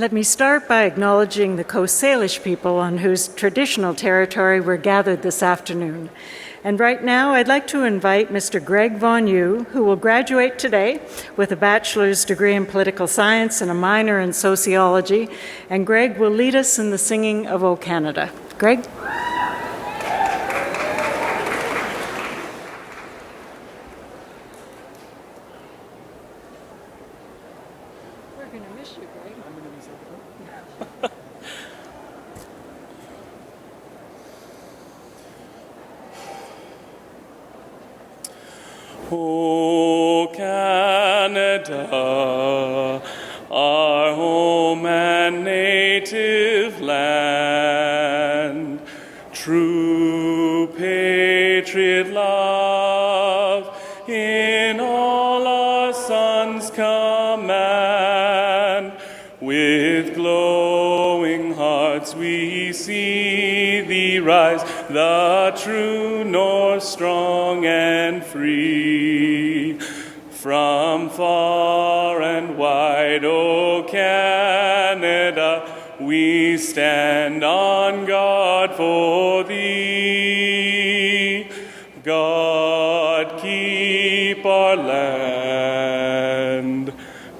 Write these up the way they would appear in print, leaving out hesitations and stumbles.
Let me start by acknowledging the Coast Salish people on whose traditional territory we're gathered this afternoon. And right now, I'd like to invite Mr. Greg Von Yu, who will graduate today with a bachelor's degree in political science and a minor in sociology. And Greg will lead us in the singing of O Canada. Greg? We're going to miss you, Greg. I'm going to miss you. O Canada, our home and native land, true patriot love in all our sons command. With glowing hearts we see thee rise, the true north, strong and free. From far and wide, O Canada, we stand on guard for thee. God, keep our land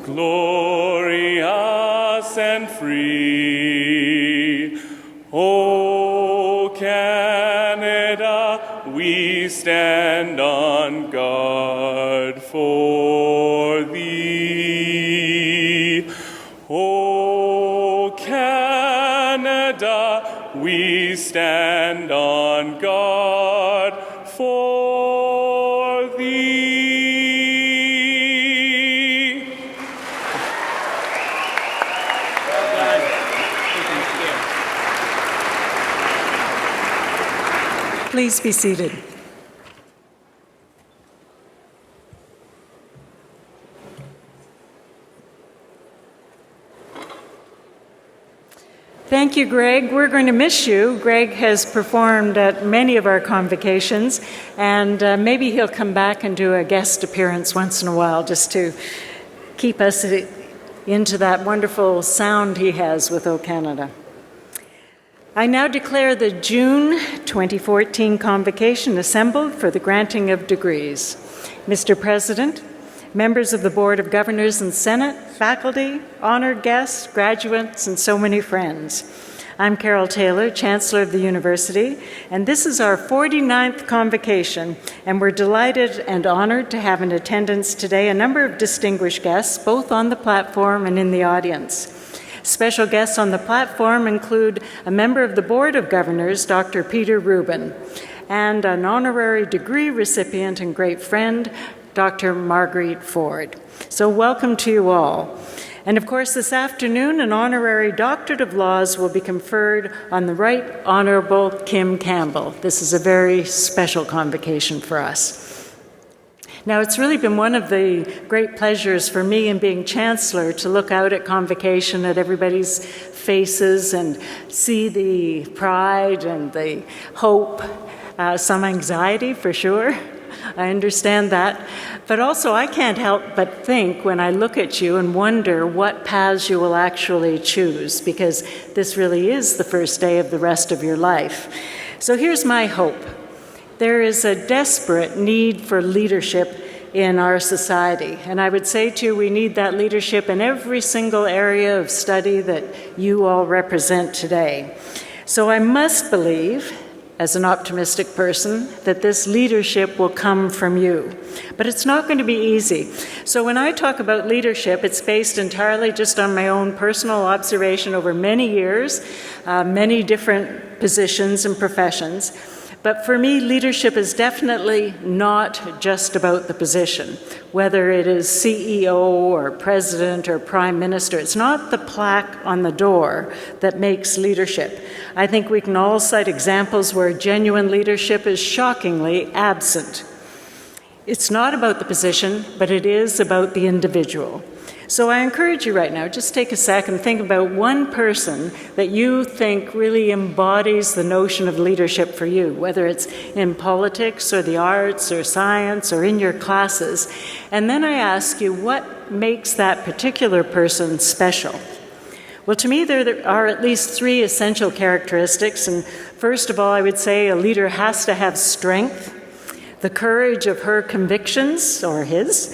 glorious and free. O Canada, we stand on guard for thee. O Canada, we stand on guard for thee. Please be seated. Thank you, Greg. We're going to miss you. Greg has performed at many of our convocations, and maybe he'll come back and do a guest appearance once in a while just to keep us into that wonderful sound he has with O Canada. I now declare the June 2014 Convocation assembled for the granting of degrees. Mr. President, members of the Board of Governors and Senate, faculty, honored guests, graduates, and so many friends. I'm Carol Taylor, Chancellor of the University, and this is our 49th Convocation, and we're delighted and honored to have in attendance today a number of distinguished guests, both on the platform and in the audience. Special guests on the platform include a member of the Board of Governors, Dr. Peter Rubin, and an honorary degree recipient and great friend, Dr. Marguerite Ford. So welcome to you all. And of course, this afternoon, an honorary doctorate of laws will be conferred on the Right Honorable Kim Campbell. This is a very special convocation for us. Now, it's really been one of the great pleasures for me in being Chancellor to look out at Convocation, at everybody's faces and see the pride and the hope, some anxiety for sure. I understand that. But also, I can't help but think when I look at you and wonder what paths you will actually choose, because this really is the first day of the rest of your life. So here's my hope. There is a desperate need for leadership in our society. And I would say to you, we need that leadership in every single area of study that you all represent today. So I must believe, as an optimistic person, that this leadership will come from you. But it's not going to be easy. So when I talk about leadership, it's based entirely just on my own personal observation over many years, many different positions and professions. But for me, leadership is definitely not just about the position, whether it is CEO or president or prime minister. It's not the plaque on the door that makes leadership. I think we can all cite examples where genuine leadership is shockingly absent. It's not about the position, but it is about the individual. So I encourage you right now, just take a second, think about one person that you think really embodies the notion of leadership for you, whether it's in politics or the arts or science or in your classes. And then I ask you, what makes that particular person special? Well, to me, there are at least three essential characteristics. And first of all, I would say a leader has to have strength, the courage of her convictions, or his.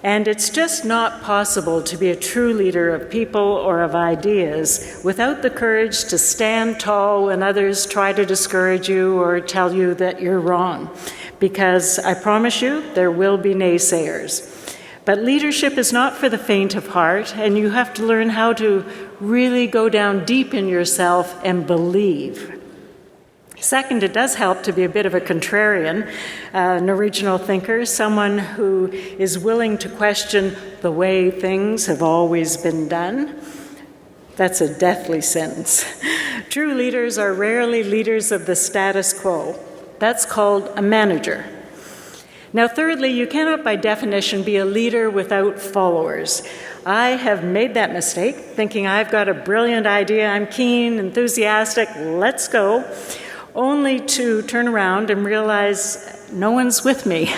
And it's just not possible to be a true leader of people or of ideas without the courage to stand tall when others try to discourage you or tell you that you're wrong. Because I promise you, there will be naysayers. But leadership is not for the faint of heart, and you have to learn how to really go down deep in yourself and believe. Second, it does help to be a bit of a contrarian, an original thinker, someone who is willing to question the way things have always been done. That's a deathly sentence. True leaders are rarely leaders of the status quo. That's called a manager. Now, thirdly, you cannot by definition be a leader without followers. I have made that mistake, thinking I've got a brilliant idea, I'm keen, enthusiastic, let's go, only to turn around and realize no one's with me.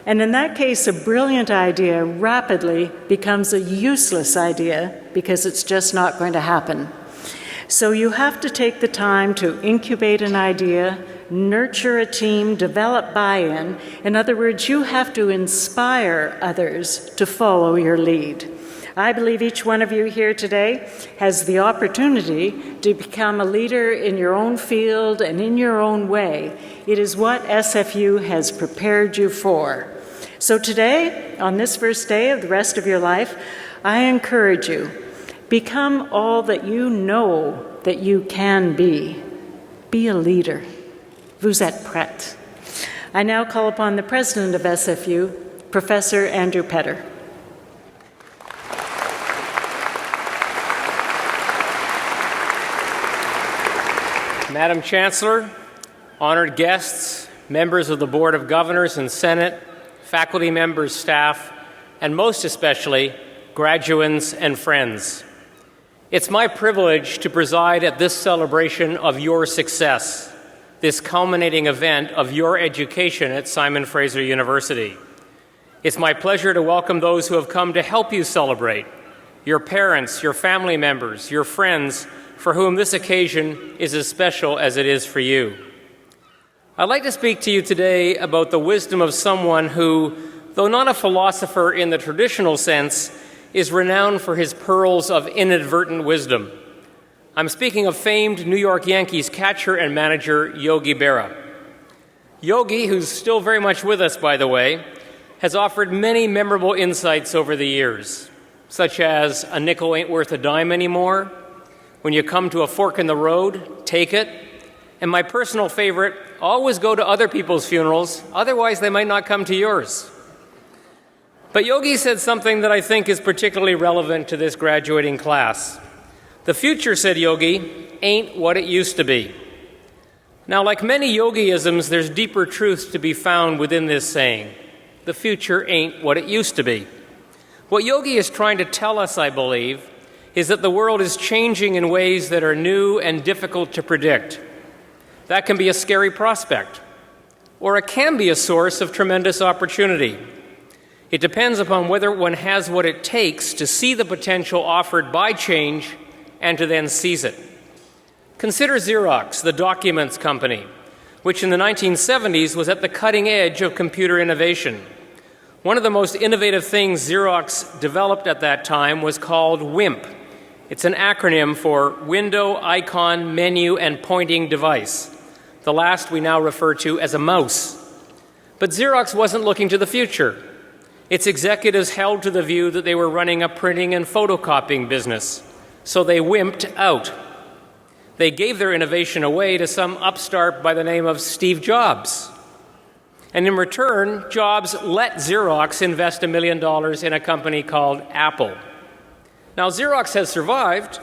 And in that case, a brilliant idea rapidly becomes a useless idea because it's just not going to happen. So you have to take the time to incubate an idea, nurture a team, develop buy-in. In other words, you have to inspire others to follow your lead. I believe each one of you here today has the opportunity to become a leader in your own field and in your own way. It is what SFU has prepared you for. So today, on this first day of the rest of your life, I encourage you, become all that you know that you can be. Be a leader. Vous êtes prêts. I now call upon the president of SFU, Professor Andrew Petter. Madam Chancellor, honored guests, members of the Board of Governors and Senate, faculty members, staff, and most especially, graduands and friends. It's my privilege to preside at this celebration of your success, this culminating event of your education at Simon Fraser University. It's my pleasure to welcome those who have come to help you celebrate, your parents, your family members, your friends, for whom this occasion is as special as it is for you. I'd like to speak to you today about the wisdom of someone who, though not a philosopher in the traditional sense, is renowned for his pearls of inadvertent wisdom. I'm speaking of famed New York Yankees catcher and manager Yogi Berra. Yogi, who's still very much with us, by the way, has offered many memorable insights over the years, such as a nickel ain't worth a dime anymore, when you come to a fork in the road, take it, and my personal favorite, always go to other people's funerals, otherwise they might not come to yours. But Yogi said something that I think is particularly relevant to this graduating class. The future, said Yogi, ain't what it used to be. Now, like many Yogiisms, there's deeper truth to be found within this saying. The future ain't what it used to be. What Yogi is trying to tell us, I believe, is that the world is changing in ways that are new and difficult to predict. That can be a scary prospect, or it can be a source of tremendous opportunity. It depends upon whether one has what it takes to see the potential offered by change and to then seize it. Consider Xerox, the documents company, which in the 1970s was at the cutting edge of computer innovation. One of the most innovative things Xerox developed at that time was called WIMP. It's an acronym for Window, Icon, Menu, and Pointing Device. The last we now refer to as a mouse. But Xerox wasn't looking to the future. Its executives held to the view that they were running a printing and photocopying business, so they wimped out. They gave their innovation away to some upstart by the name of Steve Jobs. And in return, Jobs let Xerox invest $1 million in a company called Apple. Now, Xerox has survived,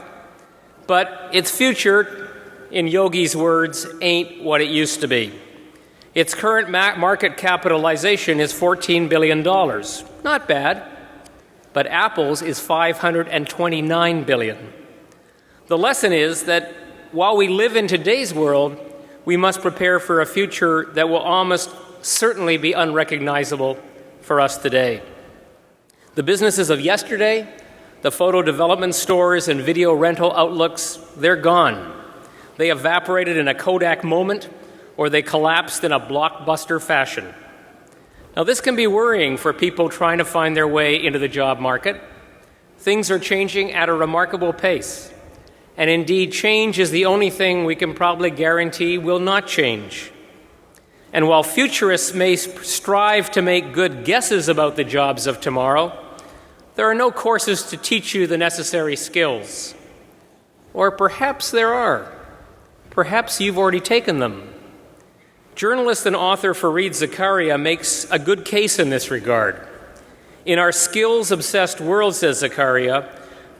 but its future, in Yogi's words, ain't what it used to be. Its current market capitalization is $14 billion. Not bad, but Apple's is $529 billion. The lesson is that while we live in today's world, we must prepare for a future that will almost certainly be unrecognizable for us today. The businesses of yesterday, The photo development stores and video rental outlooks, they're gone. They evaporated in a Kodak moment, or they collapsed in a blockbuster fashion. Now, this can be worrying for people trying to find their way into the job market. Things are changing at a remarkable pace. And indeed, change is the only thing we can probably guarantee will not change. And while futurists may strive to make good guesses about the jobs of tomorrow, there are no courses to teach you the necessary skills. Or perhaps there are. Perhaps you've already taken them. Journalist and author Fareed Zakaria makes a good case in this regard. In our skills-obsessed world, says Zakaria,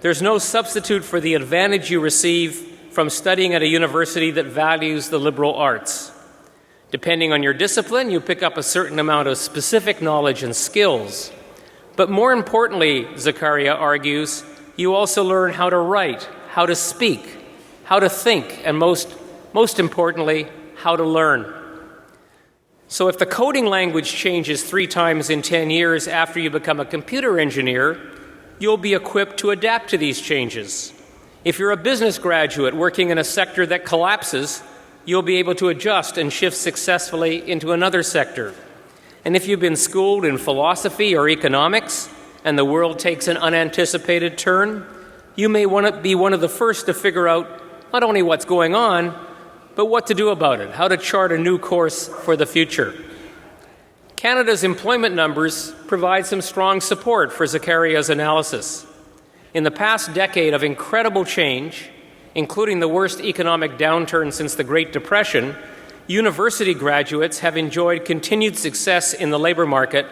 there's no substitute for the advantage you receive from studying at a university that values the liberal arts. Depending on your discipline, you pick up a certain amount of specific knowledge and skills. But more importantly, Zakaria argues, you also learn how to write, how to speak, how to think, and most importantly, how to learn. So if the coding language changes 3 times in 10 years after you become a computer engineer, you'll be equipped to adapt to these changes. If you're a business graduate working in a sector that collapses, you'll be able to adjust and shift successfully into another sector. And if you've been schooled in philosophy or economics and the world takes an unanticipated turn, you may want to be one of the first to figure out not only what's going on, but what to do about it, how to chart a new course for the future. Canada's employment numbers provide some strong support for Zakaria's analysis. In the past decade of incredible change, including the worst economic downturn since the Great Depression, university graduates have enjoyed continued success in the labor market,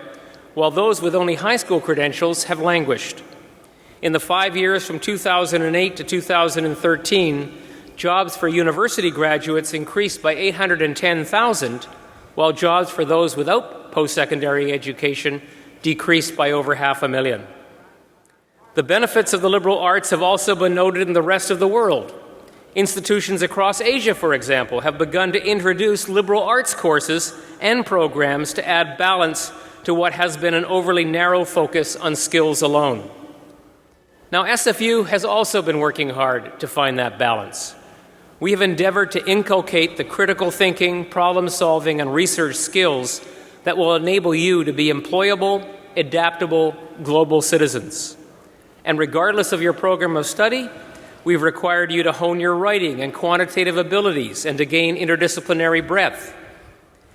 while those with only high school credentials have languished. In the 5 years from 2008 to 2013, jobs for university graduates increased by 810,000, while jobs for those without post-secondary education decreased by over 500,000. The benefits of the liberal arts have also been noted in the rest of the world. Institutions across Asia, for example, have begun to introduce liberal arts courses and programs to add balance to what has been an overly narrow focus on skills alone. Now, SFU has also been working hard to find that balance. We have endeavored to inculcate the critical thinking, problem-solving, and research skills that will enable you to be employable, adaptable, global citizens. And regardless of your program of study, we've required you to hone your writing and quantitative abilities and to gain interdisciplinary breadth.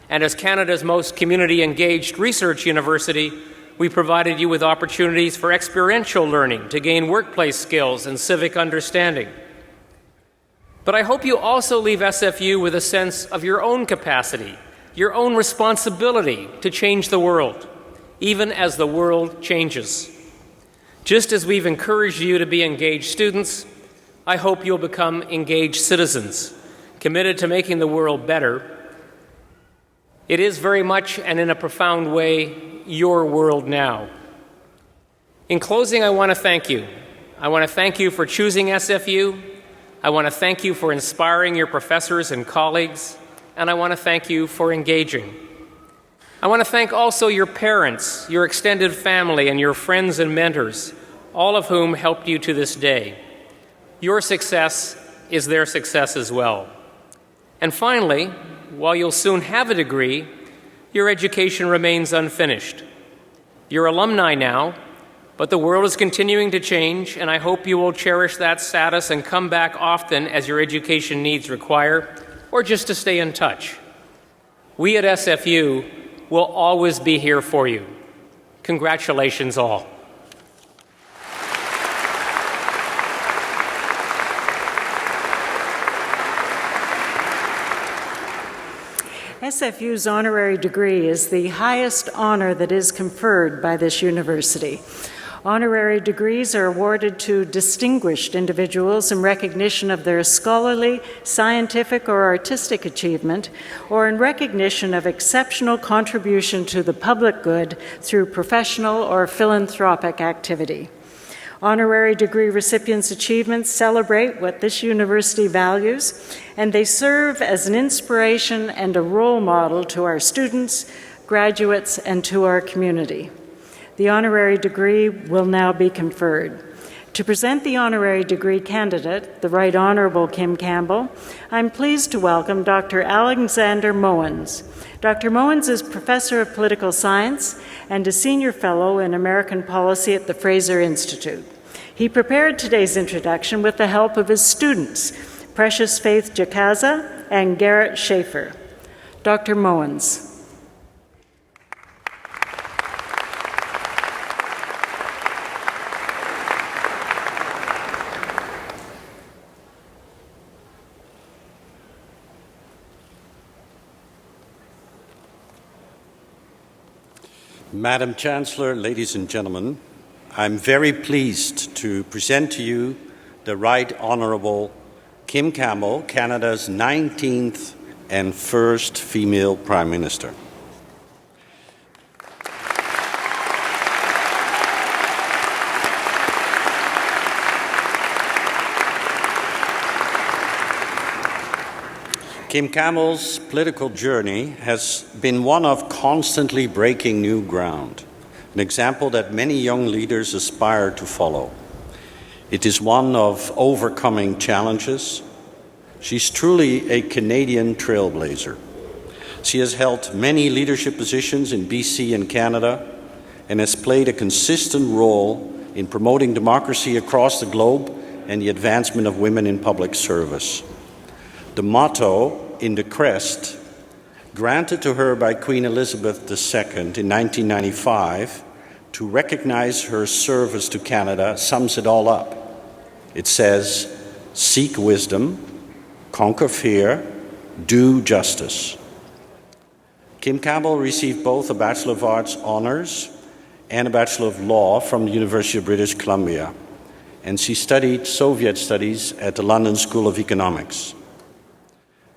And as Canada's most community-engaged research university, we provided you with opportunities for experiential learning to gain workplace skills and civic understanding. But I hope you also leave SFU with a sense of your own capacity, your own responsibility to change the world, even as the world changes. Just as we've encouraged you to be engaged students, I hope you'll become engaged citizens, committed to making the world better. It is very much, and in a profound way, your world now. In closing, I want to thank you. I want to thank you for choosing SFU. I want to thank you for inspiring your professors and colleagues, and I want to thank you for engaging. I want to thank also your parents, your extended family, and your friends and mentors, all of whom helped you to this day. Your success is their success as well. And finally, while you'll soon have a degree, your education remains unfinished. You're alumni now, but the world is continuing to change, and I hope you will cherish that status and come back often as your education needs require, or just to stay in touch. We at SFU will always be here for you. Congratulations all. SFU's honorary degree is the highest honor that is conferred by this university. Honorary degrees are awarded to distinguished individuals in recognition of their scholarly, scientific, or artistic achievement, or in recognition of exceptional contribution to the public good through professional or philanthropic activity. Honorary degree recipients' achievements celebrate what this university values, and they serve as an inspiration and a role model to our students, graduates, and to our community. The honorary degree will now be conferred. To present the honorary degree candidate, the Right Honorable Kim Campbell, I'm pleased to welcome Dr. Alexander Mowens. Dr. Mowens is Professor of Political Science and a Senior Fellow in American Policy at the Fraser Institute. He prepared today's introduction with the help of his students, Precious Faith Jakaza and Garrett Schaefer. Dr. Mowens. Madam Chancellor, ladies and gentlemen, I'm very pleased to present to you the Right Honourable Kim Campbell, Canada's 19th and first female Prime Minister. Kim Campbell's political journey has been one of constantly breaking new ground, an example that many young leaders aspire to follow. It is one of overcoming challenges. She's truly a Canadian trailblazer. She has held many leadership positions in BC and Canada and has played a consistent role in promoting democracy across the globe and the advancement of women in public service. The motto in the crest, granted to her by Queen Elizabeth II in 1995 to recognize her service to Canada, sums it all up. It says, "Seek wisdom, conquer fear, do justice." Kim Campbell received both a Bachelor of Arts Honours and a Bachelor of Law from the University of British Columbia, and she studied Soviet Studies at the London School of Economics.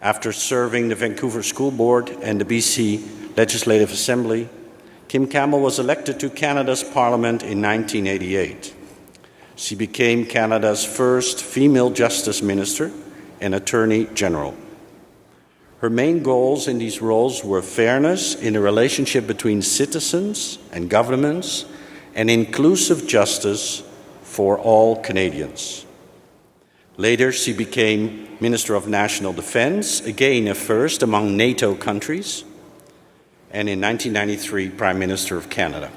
After serving the Vancouver School Board and the BC Legislative Assembly, Kim Campbell was elected to Canada's Parliament in 1988. She became Canada's first female Justice Minister and Attorney General. Her main goals in these roles were fairness in the relationship between citizens and governments and inclusive justice for all Canadians. Later, she became Minister of National Defence, again a first among NATO countries, and in 1993, Prime Minister of Canada.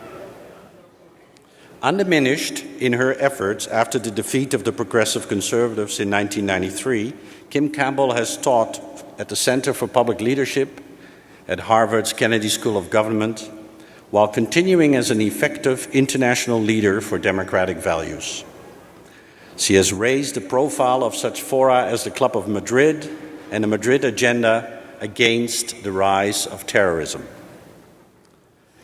Undiminished in her efforts after the defeat of the Progressive Conservatives in 1993, Kim Campbell has taught at the Centre for Public Leadership at Harvard's Kennedy School of Government, while continuing as an effective international leader for democratic values. She has raised the profile of such fora as the Club of Madrid and the Madrid Agenda against the rise of terrorism.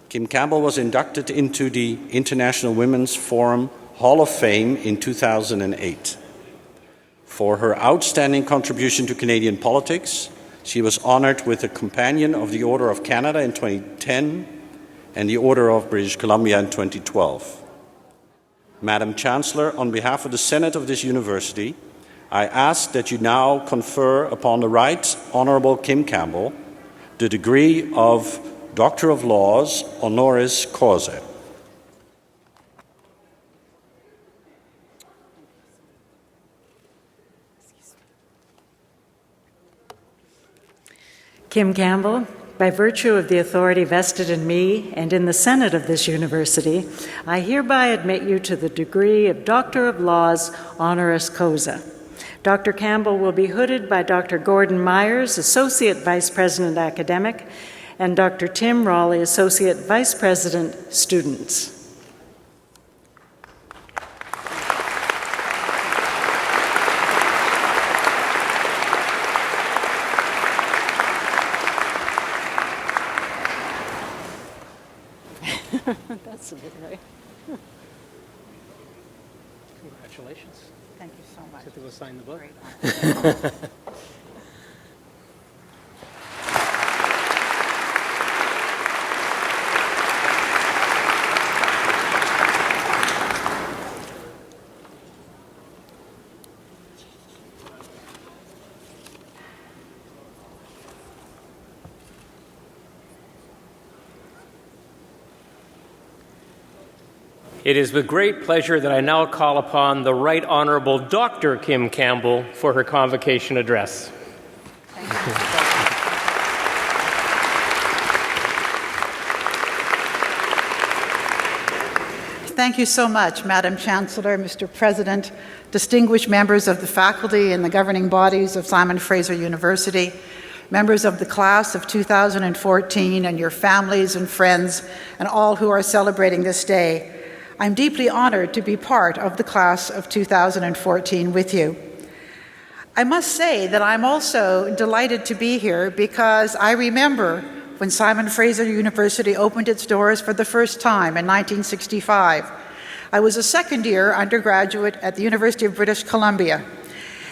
Kim Campbell was inducted into the International Women's Forum Hall of Fame in 2008. For her outstanding contribution to Canadian politics, she was honoured with the Companion of the Order of Canada in 2010 and the Order of British Columbia in 2012. Madam Chancellor, on behalf of the Senate of this university, I ask that you now confer upon the Right Honourable Kim Campbell the degree of Doctor of Laws honoris causa. Kim Campbell, by virtue of the authority vested in me and in the Senate of this university, I hereby admit you to the degree of Doctor of Laws honoris causa. Dr. Campbell will be hooded by Dr. Gordon Myers, Associate Vice President Academic, and Dr. Tim Raleigh, Associate Vice President Students. That's a bit right. Congratulations. Thank you so much. Get to go sign the book. Great. It is with great pleasure that I now call upon the Right Honorable Dr. Kim Campbell for her convocation address. Thank you so much, Madam Chancellor, Mr. President, distinguished members of the faculty and the governing bodies of Simon Fraser University, members of the class of 2014, and your families and friends, and all who are celebrating this day. I'm deeply honored to be part of the class of 2014 with you. I must say that I'm also delighted to be here because I remember when Simon Fraser University opened its doors for the first time in 1965. I was a second-year undergraduate at the University of British Columbia.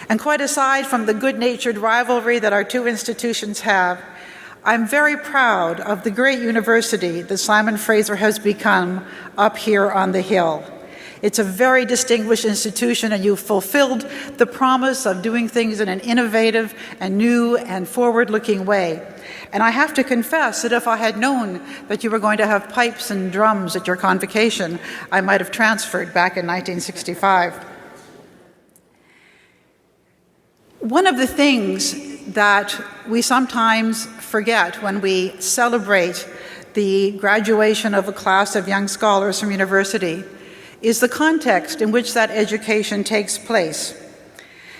And quite aside from the good-natured rivalry that our two institutions have, I'm very proud of the great university that Simon Fraser has become up here on the Hill. It's a very distinguished institution, and you've fulfilled the promise of doing things in an innovative and new and forward-looking way. And I have to confess that if I had known that you were going to have pipes and drums at your convocation, I might have transferred back in 1965. One of the things that we sometimes forget when we celebrate the graduation of a class of young scholars from university is the context in which that education takes place.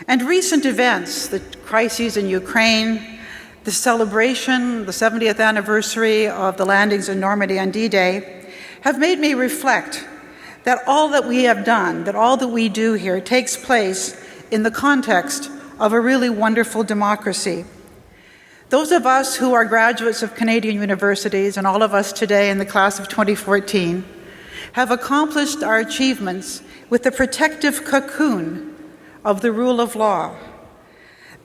And recent events, the crises in Ukraine, the celebration, the 70th anniversary of the landings in Normandy on D-Day, have made me reflect that all that we have done, that all that we do here takes place in the context of a really wonderful democracy. Those of us who are graduates of Canadian universities, and all of us today in the class of 2014, have accomplished our achievements with the protective cocoon of the rule of law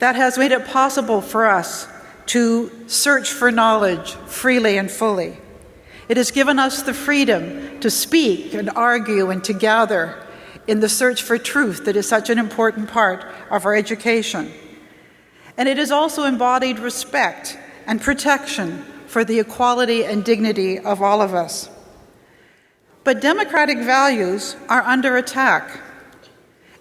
that has made it possible for us to search for knowledge freely and fully. It has given us the freedom to speak and argue and to gather in the search for truth that is such an important part of our education. And it has also embodied respect and protection for the equality and dignity of all of us. But democratic values are under attack.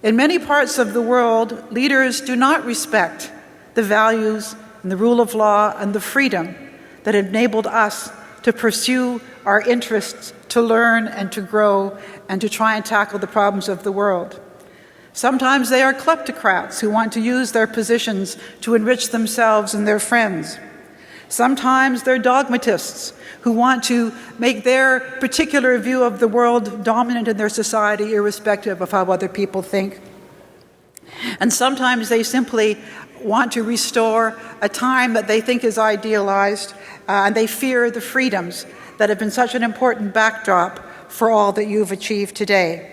In many parts of the world, leaders do not respect the values and the rule of law and the freedom that enabled us to pursue our interests, to learn and to grow and to try and tackle the problems of the world. Sometimes they are kleptocrats who want to use their positions to enrich themselves and their friends. Sometimes they're dogmatists who want to make their particular view of the world dominant in their society, irrespective of how other people think. And sometimes they simply want to restore a time that they think is idealized, and they fear the freedoms that have been such an important backdrop for all that you've achieved today.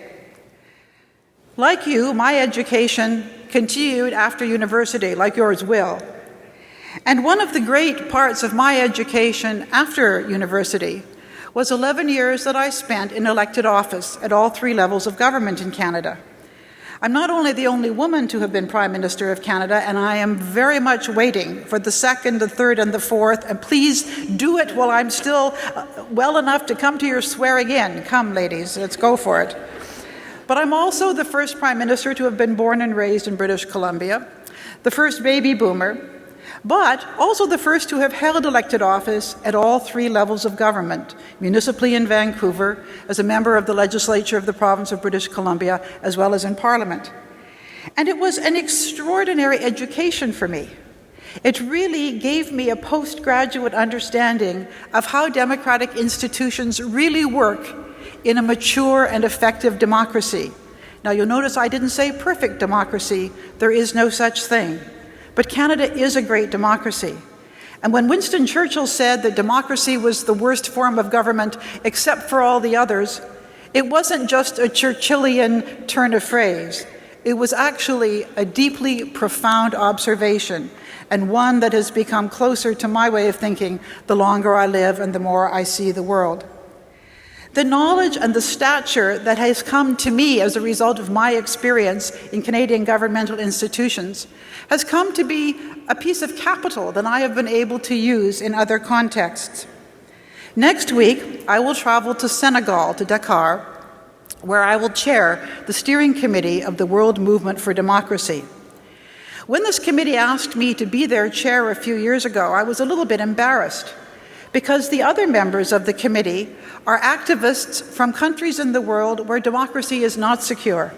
Like you, my education continued after university, like yours will. And one of the great parts of my education after university was 11 years that I spent in elected office at all three levels of government in Canada. I'm not only the only woman to have been Prime Minister of Canada, and I am very much waiting for the second, the third, and the fourth, and please do it while I'm still well enough to come to your swearing in. Come, ladies, let's go for it. But I'm also the first Prime Minister to have been born and raised in British Columbia, the first baby boomer, but also the first to have held elected office at all three levels of government, municipally in Vancouver, as a member of the legislature of the province of British Columbia, as well as in Parliament. And it was an extraordinary education for me. It really gave me a postgraduate understanding of how democratic institutions really work in a mature and effective democracy. Now, you'll notice I didn't say perfect democracy. There is no such thing. But Canada is a great democracy. And when Winston Churchill said that democracy was the worst form of government except for all the others, it wasn't just a Churchillian turn of phrase. It was actually a deeply profound observation, and one that has become closer to my way of thinking the longer I live and the more I see the world. The knowledge and the stature that has come to me as a result of my experience in Canadian governmental institutions has come to be a piece of capital that I have been able to use in other contexts. Next week, I will travel to Senegal, to Dakar, where I will chair the steering committee of the World Movement for Democracy. When this committee asked me to be their chair a few years ago, I was a little bit embarrassed because the other members of the committee are activists from countries in the world where democracy is not secure,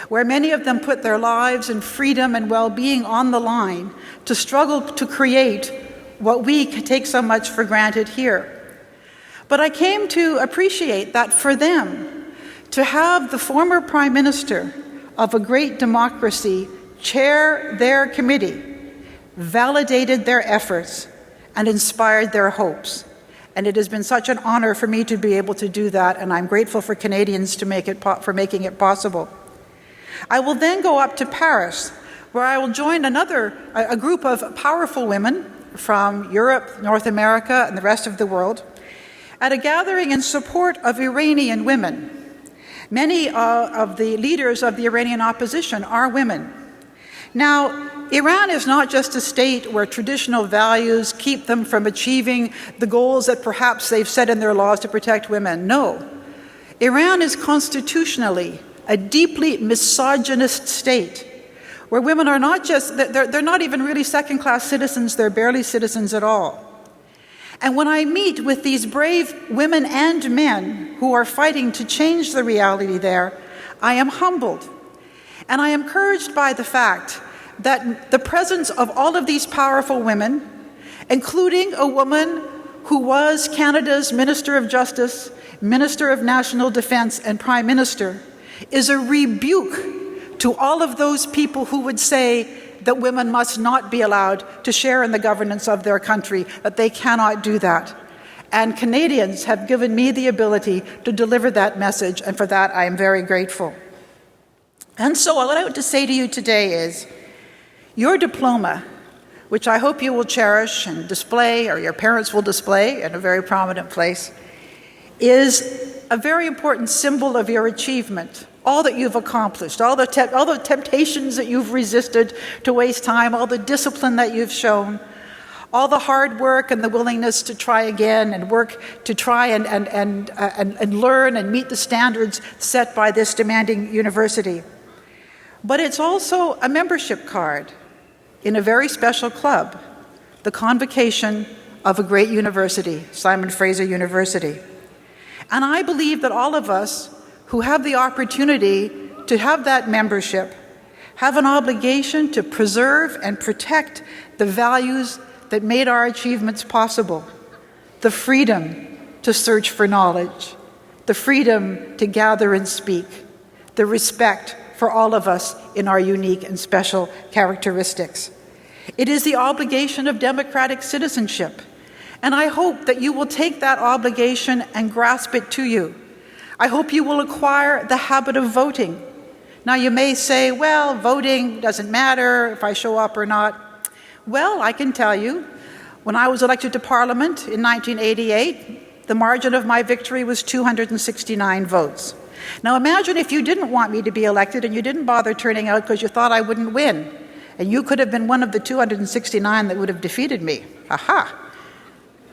where many of them put their lives and freedom and well-being on the line to struggle to create what we take so much for granted here. But I came to appreciate that for them, to have the former Prime Minister of a great democracy chair their committee validated their efforts and inspired their hopes. And it has been such an honor for me to be able to do that, and I'm grateful for Canadians for making it possible. I will then go up to Paris, where I will join a group of powerful women from Europe, North America, and the rest of the world, at a gathering in support of Iranian women. Many of the leaders of the Iranian opposition are women. Now, Iran is not just a state where traditional values keep them from achieving the goals that perhaps they've set in their laws to protect women. No. Iran is constitutionally a deeply misogynist state where women are not just, they're not even really second-class citizens, they're barely citizens at all. And when I meet with these brave women and men who are fighting to change the reality there, I am humbled. And I am encouraged by the fact that the presence of all of these powerful women, including a woman who was Canada's Minister of Justice, Minister of National Defence, and Prime Minister, is a rebuke to all of those people who would say that women must not be allowed to share in the governance of their country, that they cannot do that. And Canadians have given me the ability to deliver that message, and for that I am very grateful. And so what I want to say to you today is, your diploma, which I hope you will cherish and display, or your parents will display in a very prominent place, is a very important symbol of your achievement, all that you've accomplished, all the temptations that you've resisted to waste time, all the discipline that you've shown, all the hard work and the willingness to try again and work to try and learn and meet the standards set by this demanding university. But it's also a membership card in a very special club, the Convocation of a great university, Simon Fraser University. And I believe that all of us who have the opportunity to have that membership have an obligation to preserve and protect the values that made our achievements possible. The freedom to search for knowledge, the freedom to gather and speak, the respect for all of us in our unique and special characteristics. It is the obligation of democratic citizenship, and I hope that you will take that obligation and grasp it to you. I hope you will acquire the habit of voting. Now you may say, well, voting doesn't matter if I show up or not. Well, I can tell you, when I was elected to Parliament in 1988, the margin of my victory was 269 votes. Now imagine if you didn't want me to be elected and you didn't bother turning out because you thought I wouldn't win, and you could have been one of the 269 that would have defeated me. Aha!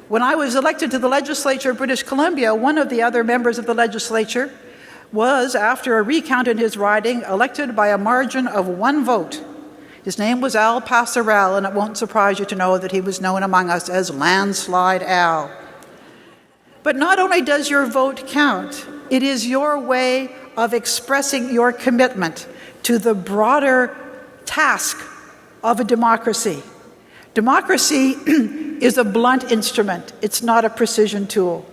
When I was elected to the legislature of British Columbia, one of the other members of the legislature was, after a recount in his riding, elected by a margin of 1 vote. His name was Al Passarell, and it won't surprise you to know that he was known among us as Landslide Al. But not only does your vote count, it is your way of expressing your commitment to the broader task of a democracy. Democracy is a blunt instrument. It's not a precision tool.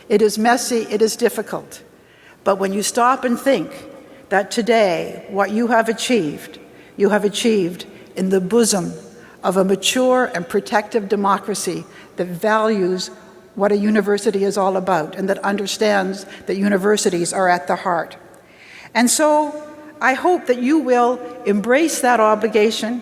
It is messy, it is difficult. But when you stop and think that today what you have achieved in the bosom of a mature and protective democracy that values what a university is all about and that understands that universities are at the heart. And so I hope that you will embrace that obligation,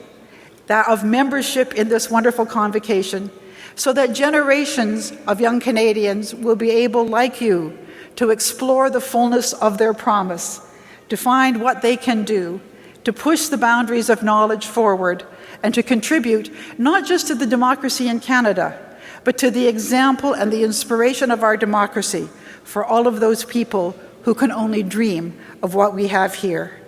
that of membership in this wonderful convocation, so that generations of young Canadians will be able, like you, to explore the fullness of their promise, to find what they can do, to push the boundaries of knowledge forward, and to contribute not just to the democracy in Canada, but to the example and the inspiration of our democracy for all of those people who can only dream of what we have here.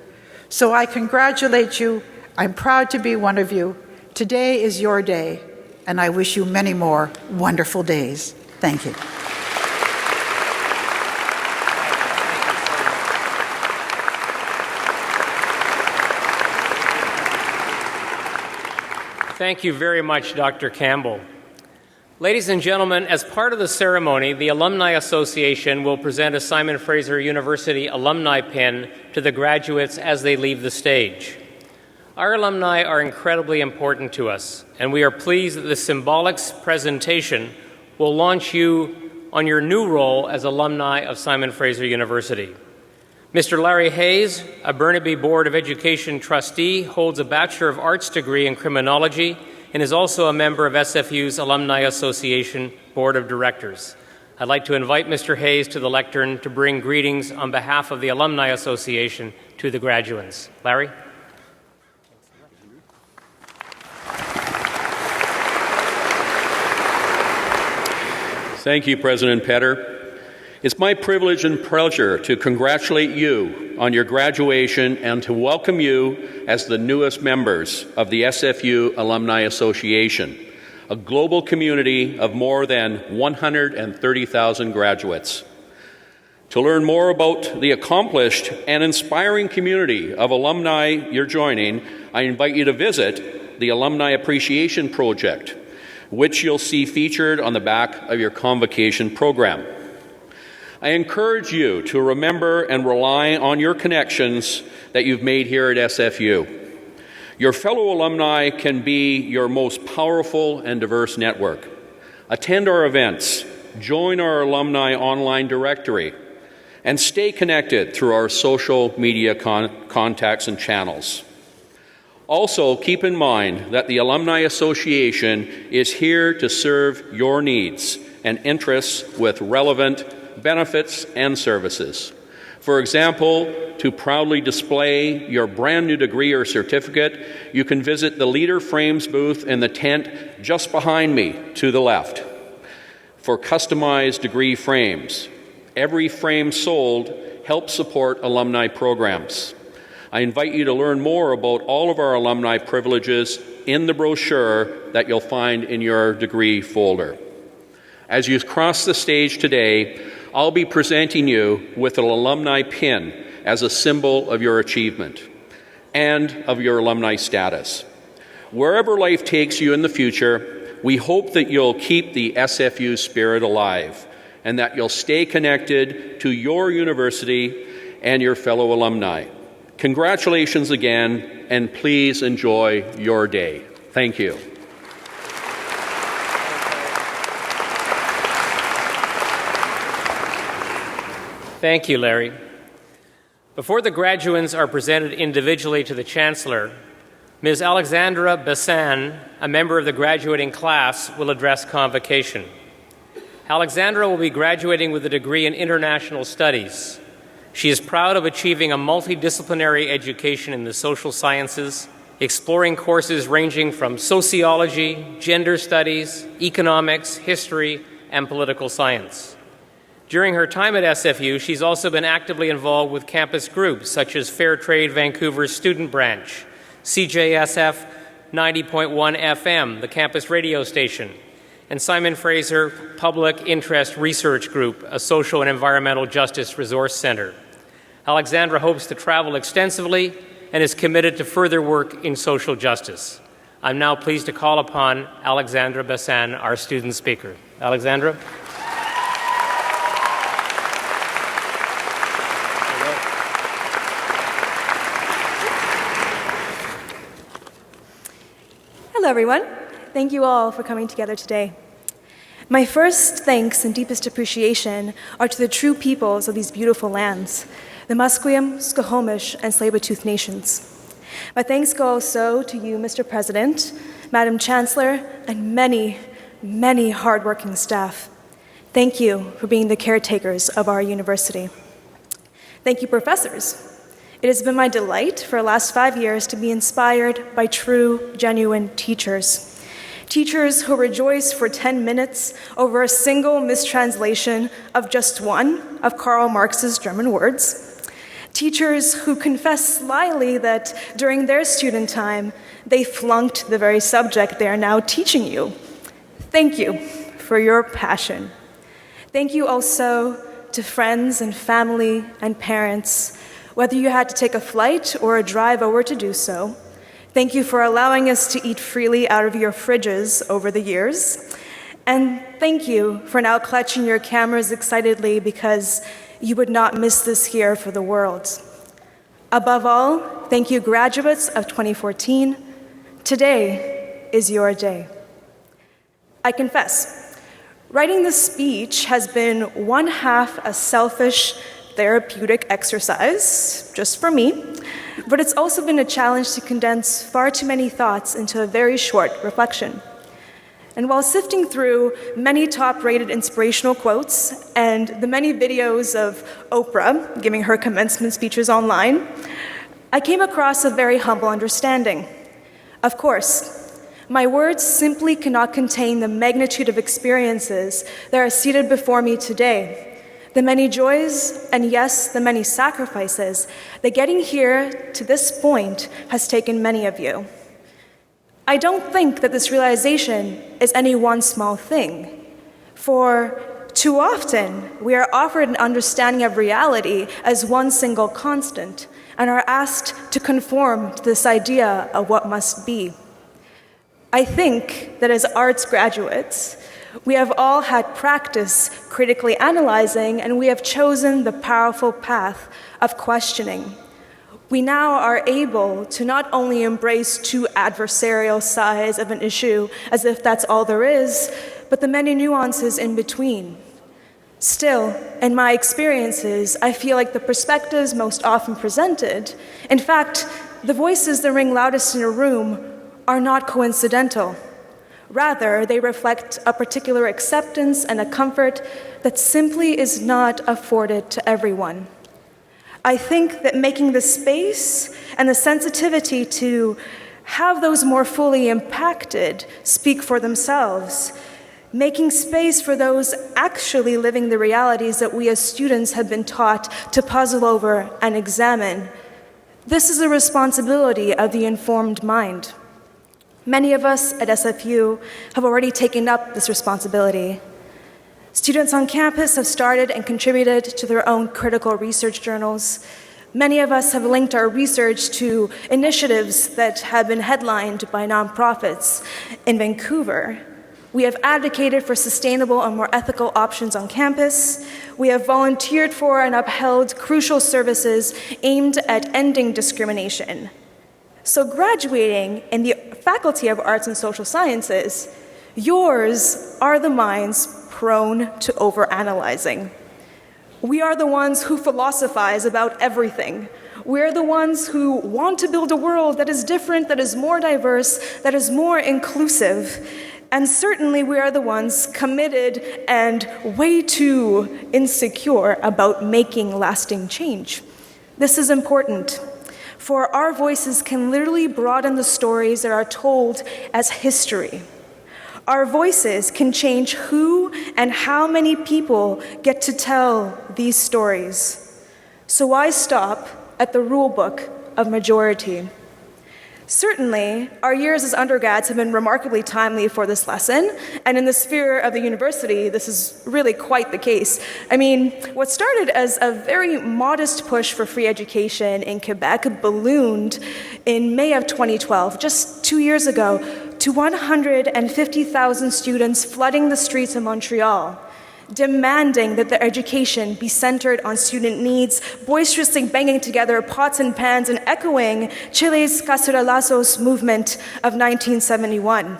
So I congratulate you. I'm proud to be one of you. Today is your day, and I wish you many more wonderful days. Thank you. Thank you very much, Dr. Campbell. Ladies and gentlemen, as part of the ceremony, the Alumni Association will present a Simon Fraser University alumni pin to the graduates as they leave the stage. Our alumni are incredibly important to us, and we are pleased that the symbolic presentation will launch you on your new role as alumni of Simon Fraser University. Mr. Larry Hayes, a Burnaby Board of Education trustee, holds a Bachelor of Arts degree in criminology and is also a member of SFU's Alumni Association Board of Directors. I'd like to invite Mr. Hayes to the lectern to bring greetings on behalf of the Alumni Association to the graduates. Larry? Thank you, President Petter. It's my privilege and pleasure to congratulate you on your graduation and to welcome you as the newest members of the SFU Alumni Association, a global community of more than 130,000 graduates. To learn more about the accomplished and inspiring community of alumni you're joining, I invite you to visit the Alumni Appreciation Project, which you'll see featured on the back of your Convocation program. I encourage you to remember and rely on your connections that you've made here at SFU. Your fellow alumni can be your most powerful and diverse network. Attend our events, join our alumni online directory, and stay connected through our social media contacts and channels. Also, keep in mind that the Alumni Association is here to serve your needs and interests with relevant benefits and services. For example, to proudly display your brand new degree or certificate, you can visit the Leader Frames booth in the tent just behind me to the left. For customized degree frames, every frame sold helps support alumni programs. I invite you to learn more about all of our alumni privileges in the brochure that you'll find in your degree folder. As you cross the stage today, I'll be presenting you with an alumni pin as a symbol of your achievement and of your alumni status. Wherever life takes you in the future, we hope that you'll keep the SFU spirit alive and that you'll stay connected to your university and your fellow alumni. Congratulations again, and please enjoy your day. Thank you. Thank you, Larry. Before the graduands are presented individually to the Chancellor, Ms. Alexandra Bessan, a member of the graduating class, will address Convocation. Alexandra will be graduating with a degree in International Studies. She is proud of achieving a multidisciplinary education in the social sciences, exploring courses ranging from sociology, gender studies, economics, history, and political science. During her time at SFU, she's also been actively involved with campus groups such as Fair Trade Vancouver's student branch, CJSF 90.1 FM, the campus radio station, and Simon Fraser Public Interest Research Group, a social and environmental justice resource center. Alexandra hopes to travel extensively and is committed to further work in social justice. I'm now pleased to call upon Alexandra Bessan, our student speaker. Alexandra? Hello, everyone. Thank you all for coming together today. My first thanks and deepest appreciation are to the true peoples of these beautiful lands, the Musqueam, Squamish, and Tsleil-Waututh nations. My thanks go also to you, Mr. President, Madam Chancellor, and many, many hardworking staff. Thank you for being the caretakers of our university. Thank you, professors. It has been my delight for the last 5 years to be inspired by true, genuine teachers. Teachers who rejoice for 10 minutes over a single mistranslation of just one of Karl Marx's German words. Teachers who confess slyly that during their student time, they flunked the very subject they are now teaching you. Thank you for your passion. Thank you also to friends and family and parents, whether you had to take a flight or a drive over to do so. Thank you for allowing us to eat freely out of your fridges over the years. And thank you for now clutching your cameras excitedly because you would not miss this here for the world. Above all, thank you, graduates of 2014. Today is your day. I confess, writing this speech has been one half a selfish, therapeutic exercise, just for me, but it's also been a challenge to condense far too many thoughts into a very short reflection. And while sifting through many top-rated inspirational quotes and the many videos of Oprah giving her commencement speeches online, I came across a very humble understanding. Of course, my words simply cannot contain the magnitude of experiences that are seated before me today, the many joys, and yes, the many sacrifices that getting here to this point has taken many of you. I don't think that this realization is any one small thing, for too often we are offered an understanding of reality as one single constant and are asked to conform to this idea of what must be. I think that as arts graduates, we have all had practice critically analyzing, and we have chosen the powerful path of questioning. We now are able to not only embrace too adversarial sides of an issue as if that's all there is, but the many nuances in between. Still, in my experiences, I feel like the perspectives most often presented, in fact, the voices that ring loudest in a room, are not coincidental. Rather, they reflect a particular acceptance and a comfort that simply is not afforded to everyone. I think that making the space and the sensitivity to have those more fully impacted speak for themselves, making space for those actually living the realities that we as students have been taught to puzzle over and examine. This is a responsibility of the informed mind. Many of us at SFU have already taken up this responsibility. Students on campus have started and contributed to their own critical research journals. Many of us have linked our research to initiatives that have been headlined by nonprofits in Vancouver. We have advocated for sustainable and more ethical options on campus. We have volunteered for and upheld crucial services aimed at ending discrimination. So graduating in the Faculty of Arts and Social Sciences, yours are the minds prone to overanalyzing. We are the ones who philosophize about everything. We're the ones who want to build a world that is different, that is more diverse, that is more inclusive. And certainly we are the ones committed and way too insecure about making lasting change. This is important, for our voices can literally broaden the stories that are told as history. Our voices can change who and how many people get to tell these stories. So why stop at the rule book of majority? Certainly, our years as undergrads have been remarkably timely for this lesson, and in the sphere of the university, this is really quite the case. I mean, what started as a very modest push for free education in Quebec ballooned in May of 2012, just 2 years ago, to 150,000 students flooding the streets of Montreal, demanding that their education be centered on student needs, boisterously banging together pots and pans and echoing Chile's Cacerolazos movement of 1971.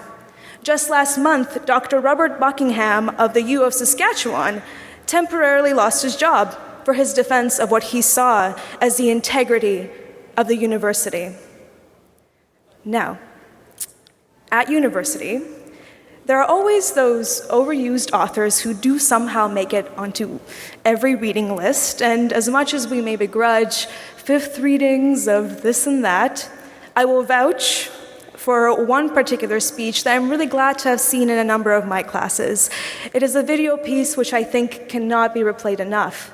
Just last month, Dr. Robert Buckingham of the U of Saskatchewan temporarily lost his job for his defense of what he saw as the integrity of the university. Now, at university, there are always those overused authors who do somehow make it onto every reading list, and as much as we may begrudge fifth readings of this and that, I will vouch for one particular speech that I'm really glad to have seen in a number of my classes. It is a video piece which I think cannot be replayed enough.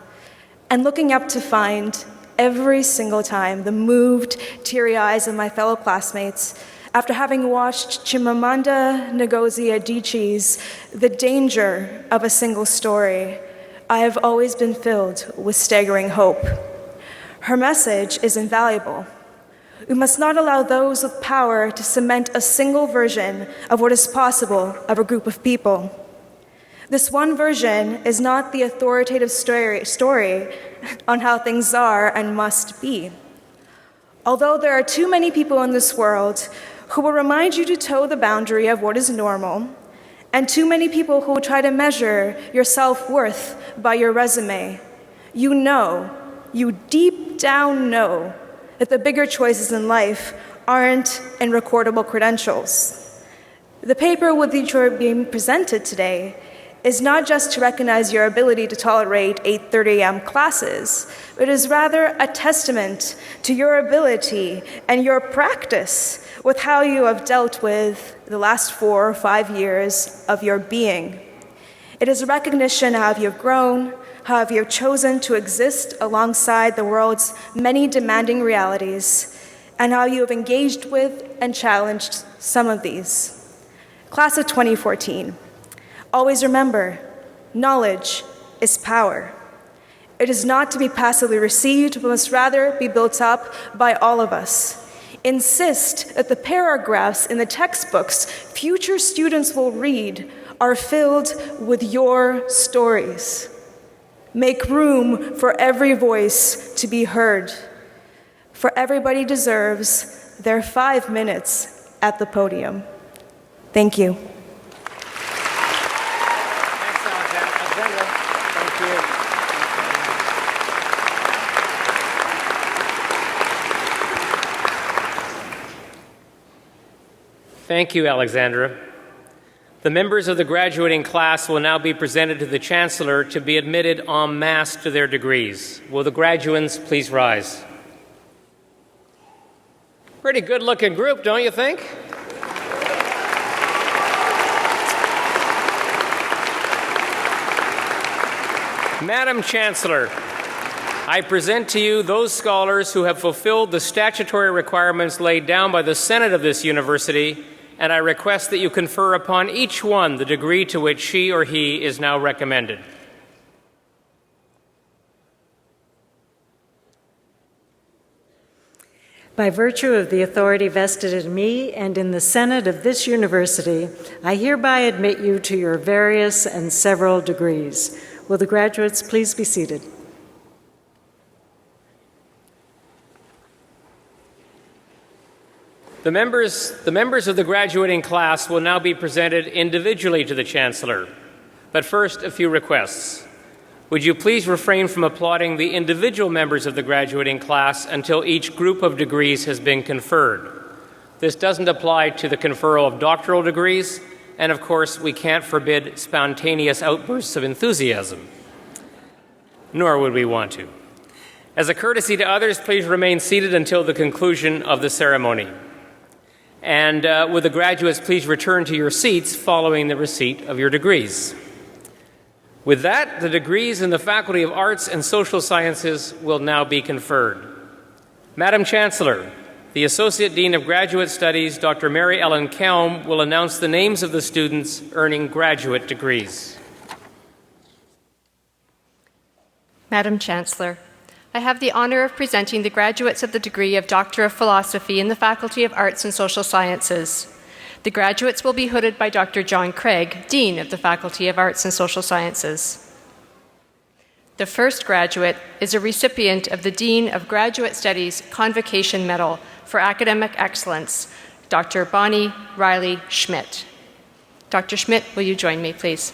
And looking up to find every single time the moved, teary eyes of my fellow classmates after having watched Chimamanda Ngozi Adichie's The Danger of a Single Story, I have always been filled with staggering hope. Her message is invaluable. We must not allow those with power to cement a single version of what is possible of a group of people. This one version is not the authoritative story on how things are and must be. Although there are too many people in this world who will remind you to toe the boundary of what is normal, and too many people who will try to measure your self-worth by your resume, you deep down know that the bigger choices in life aren't in recordable credentials. The paper with which you're being presented today is not just to recognize your ability to tolerate 8:30 a.m. classes, but is rather a testament to your ability and your practice with how you have dealt with the last 4 or 5 years of your being. It is a recognition of how you have grown, how you have chosen to exist alongside the world's many demanding realities, and how you have engaged with and challenged some of these. Class of 2014, always remember, knowledge is power. It is not to be passively received, but must rather be built up by all of us. Insist that the paragraphs in the textbooks future students will read are filled with your stories. Make room for every voice to be heard, for everybody deserves their 5 minutes at the podium. Thank you. Thanks, Alexandra. Thank you. Thank you, Alexandra. The members of the graduating class will now be presented to the Chancellor to be admitted en masse to their degrees. Will the graduands please rise? Pretty good-looking group, don't you think? Madam Chancellor, I present to you those scholars who have fulfilled the statutory requirements laid down by the Senate of this university, and I request that you confer upon each one the degree to which she or he is now recommended. By virtue of the authority vested in me and in the Senate of this university, I hereby admit you to your various and several degrees. Will the graduates please be seated? The members of the graduating class will now be presented individually to the Chancellor. But first, a few requests. Would you please refrain from applauding the individual members of the graduating class until each group of degrees has been conferred? This doesn't apply to the conferral of doctoral degrees, and of course, we can't forbid spontaneous outbursts of enthusiasm. Nor would we want to. As a courtesy to others, please remain seated until the conclusion of the ceremony. And would the graduates please return to your seats following the receipt of your degrees. With that, the degrees in the Faculty of Arts and Social Sciences will now be conferred. Madam Chancellor, the Associate Dean of Graduate Studies, Dr. Mary Ellen Kelm, will announce the names of the students earning graduate degrees. Madam Chancellor, I have the honor of presenting the graduates of the degree of Doctor of Philosophy in the Faculty of Arts and Social Sciences. The graduates will be hooded by Dr. John Craig, Dean of the Faculty of Arts and Social Sciences. The first graduate is a recipient of the Dean of Graduate Studies Convocation Medal for Academic Excellence, Dr. Bonnie Riley Schmidt. Dr. Schmidt, will you join me, please?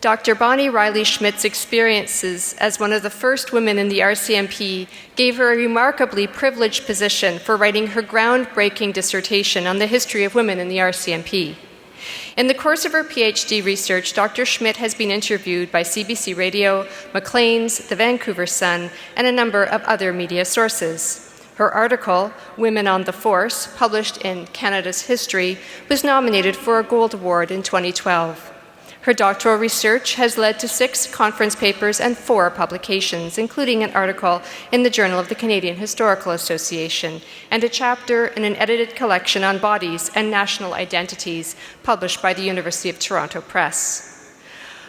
Dr. Bonnie Riley Schmidt's experiences as one of the first women in the RCMP gave her a remarkably privileged position for writing her groundbreaking dissertation on the history of women in the RCMP. In the course of her PhD research, Dr. Schmidt has been interviewed by CBC Radio, Maclean's, the Vancouver Sun, and a number of other media sources. Her article, Women on the Force, published in Canada's History, was nominated for a Gold Award in 2012. Her doctoral research has led to 6 conference papers and 4 publications, including an article in the Journal of the Canadian Historical Association and a chapter in an edited collection on bodies and national identities published by the University of Toronto Press.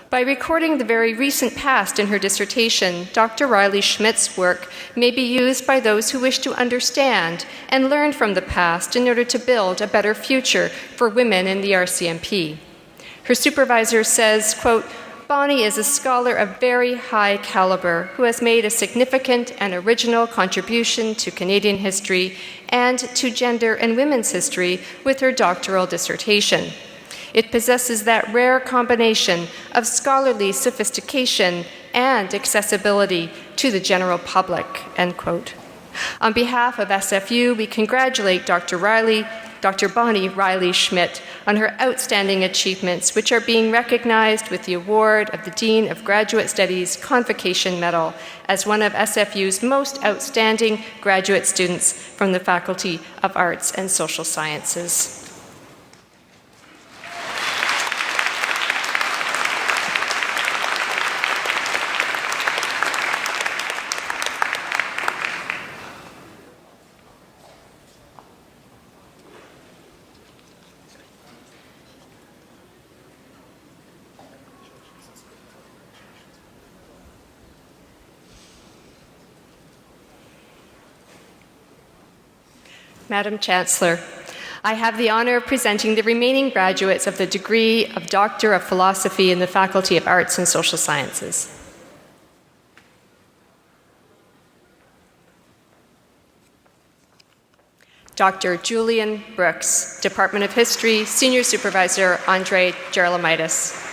By recording the very recent past in her dissertation, Dr. Riley Schmidt's work may be used by those who wish to understand and learn from the past in order to build a better future for women in the RCMP. Her supervisor says, quote, Bonnie is a scholar of very high caliber who has made a significant and original contribution to Canadian history and to gender and women's history with her doctoral dissertation. It possesses that rare combination of scholarly sophistication and accessibility to the general public, end quote. On behalf of SFU, we congratulate Dr. Bonnie Riley Schmidt on her outstanding achievements, which are being recognized with the award of the Dean of Graduate Studies Convocation Medal as one of SFU's most outstanding graduate students from the Faculty of Arts and Social Sciences. Madam Chancellor, I have the honor of presenting the remaining graduates of the degree of Doctor of Philosophy in the Faculty of Arts and Social Sciences. Dr. Julian Brooks, Department of History, Senior Supervisor Andre Gerlamitis.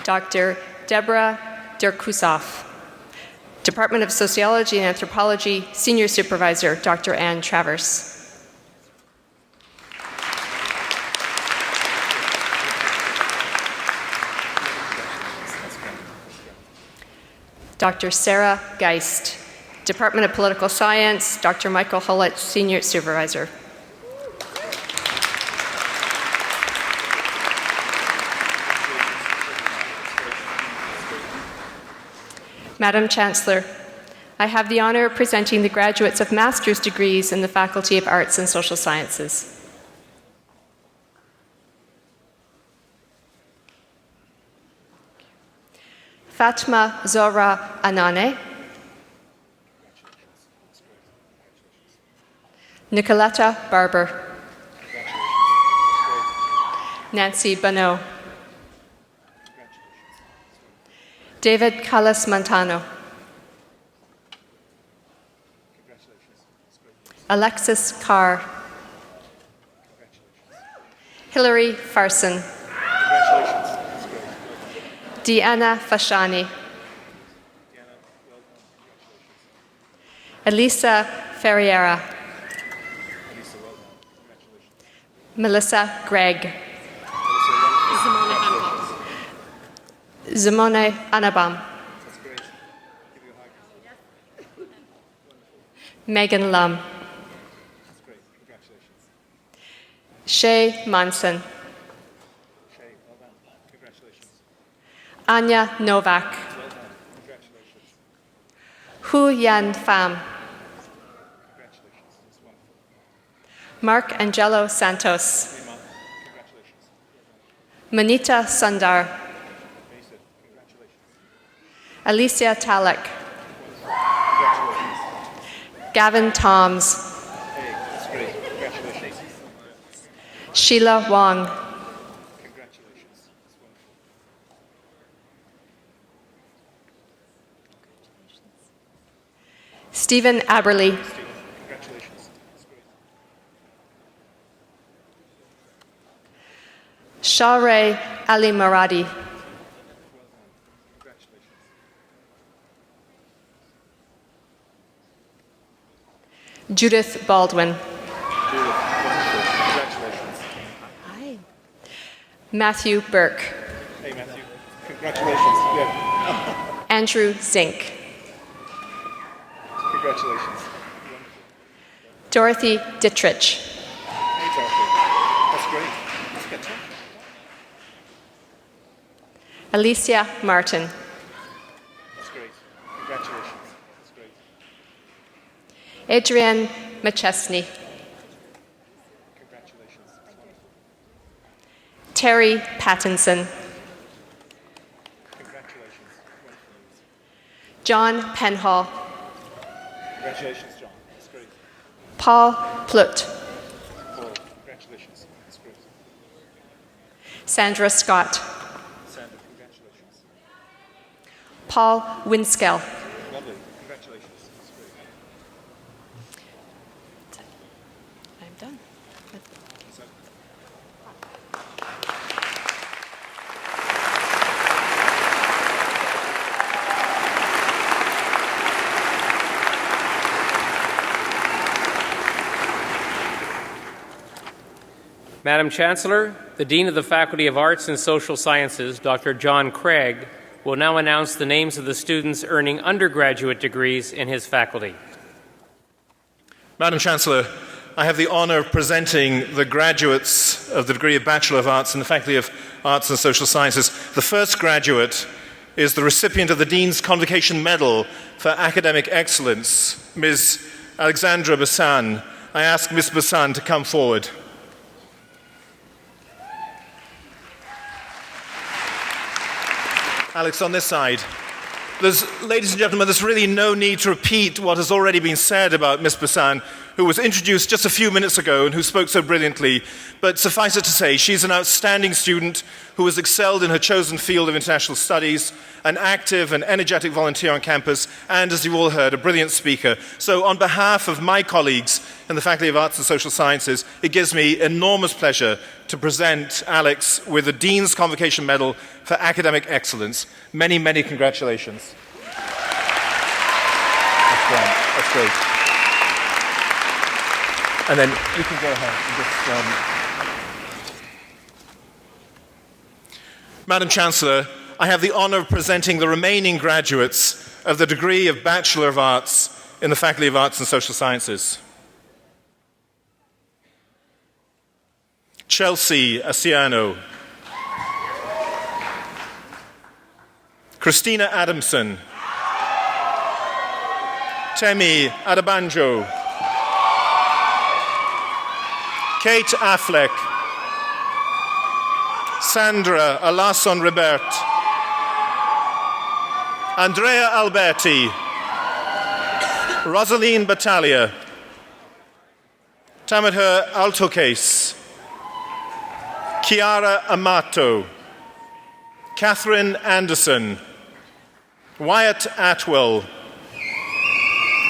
Dr. Deborah Derkusoff, Department of Sociology and Anthropology, Senior Supervisor Dr. Anne Travers. Dr. Sarah Geist, Department of Political Science, Dr. Michael Hullett, Senior Supervisor. Madam Chancellor, I have the honor of presenting the graduates of master's degrees in the Faculty of Arts and Social Sciences. Fatma Zora Anane, Nicoletta Barber, Nancy Bonneau, David Callas Montano, Alexis Carr, Hilary Farson, Deanna Fashani, Elisa Ferreira, Melissa Gregg, Zimone Anabam, Megan Lum, Shay Monson, Anya Novak, Hu Yan Pham, Mark Angelo Santos, Manita Sundar, Alicia Talek, Gavin Toms, Sheila Wong, Stephen Aberley. Shahre Ali Maradi. Judith Baldwin. Hi. Matthew Burke. Hey, Matthew. Congratulations. Yeah. Andrew Zink. Congratulations. Dorothy Dittrich. Hey, Dorothy. That's great. Let's get to it. Alicia Martin. That's great. Congratulations. That's great. Adrienne McChesney. Congratulations. Terry Pattinson. Congratulations. John Penhall. Congratulations, John. That's great. Paul Plut. Paul, congratulations. That's great. Sandra Scott. Sandra, congratulations. Paul Winskell. Lovely. Congratulations. That's great. I'm done. Madam Chancellor, the Dean of the Faculty of Arts and Social Sciences, Dr. John Craig, will now announce the names of the students earning undergraduate degrees in his faculty. Madam Chancellor, I have the honour of presenting the graduates of the degree of Bachelor of Arts in the Faculty of Arts and Social Sciences. The first graduate is the recipient of the Dean's Convocation Medal for Academic Excellence, Ms. Alexandra Bassan. I ask Ms. Bassan to come forward. Alex, on this side. Ladies and gentlemen, there's really no need to repeat what has already been said about Ms. Bassan, who was introduced just a few minutes ago and who spoke so brilliantly. But suffice it to say, she's an outstanding student who has excelled in her chosen field of international studies, an active and energetic volunteer on campus, and, as you all heard, a brilliant speaker. So on behalf of my colleagues in the Faculty of Arts and Social Sciences, it gives me enormous pleasure to present Alex with the Dean's Convocation Medal for Academic Excellence. Many, many congratulations. That's great. That's great. And then you can go ahead and just... Madam Chancellor, I have the honour of presenting the remaining graduates of the degree of Bachelor of Arts in the Faculty of Arts and Social Sciences. Chelsea Asiano. Christina Adamson. Temi Adabanjo. Kate Affleck. Sandra Alasson Ribert. Andrea Alberti. Rosaline Battaglia. Tamatha Altocase. Chiara Amato. Catherine Anderson. Wyatt Atwell.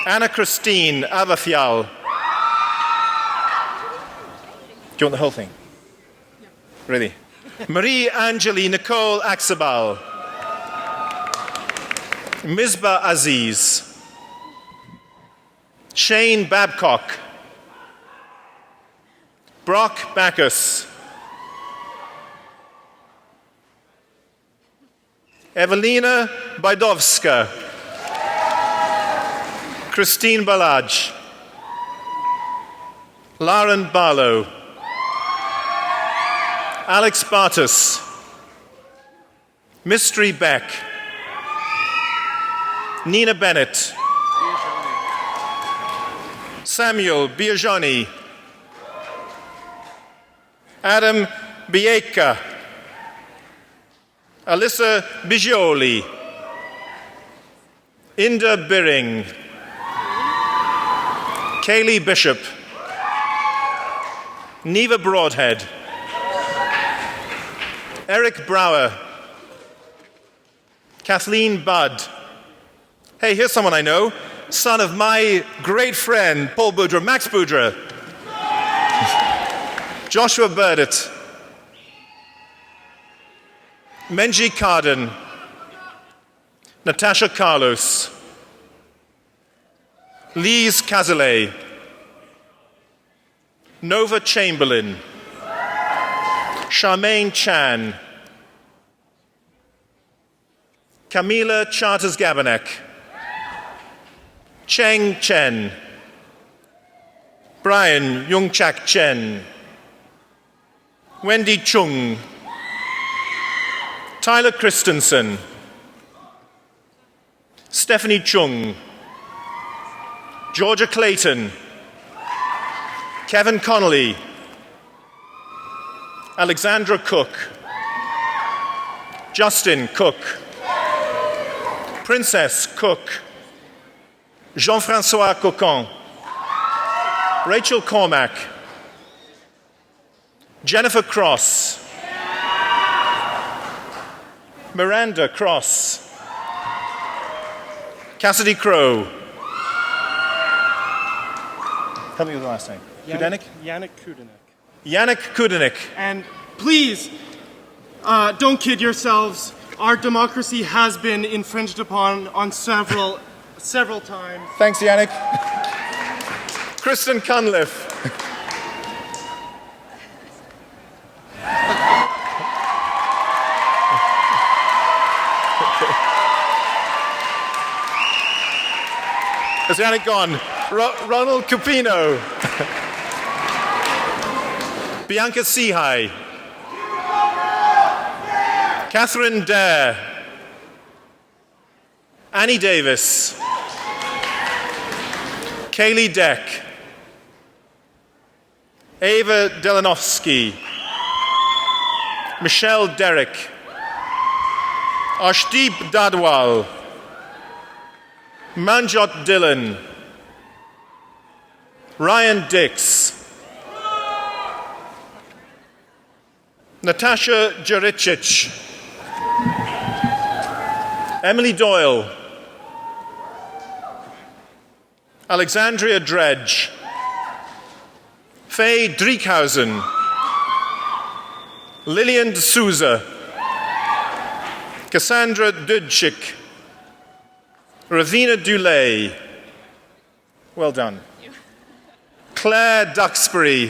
Anna Christine Avafial. Do you want the whole thing? Really? Marie Angeli Nicole Axabal. Misbah Aziz. Shane Babcock. Brock Bacchus. Evelina Bajdowska. Christine Balaj. Lauren Barlow. Alex Bartus. Mystery Beck. Nina Bennett. Samuel Biagioni. Adam Bieka. Alyssa Bigioli. Inda Biring. Kaylee Bishop. Neva Broadhead. Eric Brower. Kathleen Budd. Hey, here's someone I know. son of my great friend, Paul Boudre, Max Boudre. Joshua Burdett. Menji Carden. Natasha Carlos. Lise Cazalet. Nova Chamberlain. Charmaine Chan. Camila Charters-Gabanek. Cheng Chen. Brian Yungchak Chen. Wendy Chung. Tyler Christensen. Stephanie Chung. Georgia Clayton. Kevin Connolly. Alexandra Cook. Justin Cook. Princess Cook. Jean-Francois Cocon. Rachel Cormack. Jennifer Cross. Miranda Cross. Cassidy Crow. Help me with the last name. Kudenik? Yannick Kudenik. Yannick Kudenik. And please, don't kid yourselves. Our democracy has been infringed upon on several times. Thanks, Yannick. Kristen Cunliffe. Has Yannick gone? Ronald Cupino. Bianca Seahai. Catherine Dare. Annie Davis. Kaylee Deck. Ava Delanovsky. Michelle Derrick. Ashdeep Dadwal. Manjot Dillon. Ryan Dix. Natasha Juricic. Emily Doyle. Alexandria Dredge. Faye Driekhausen. Lillian D'Souza. Cassandra Dudchik. Ravina Dulay. Well done. Claire Duxbury.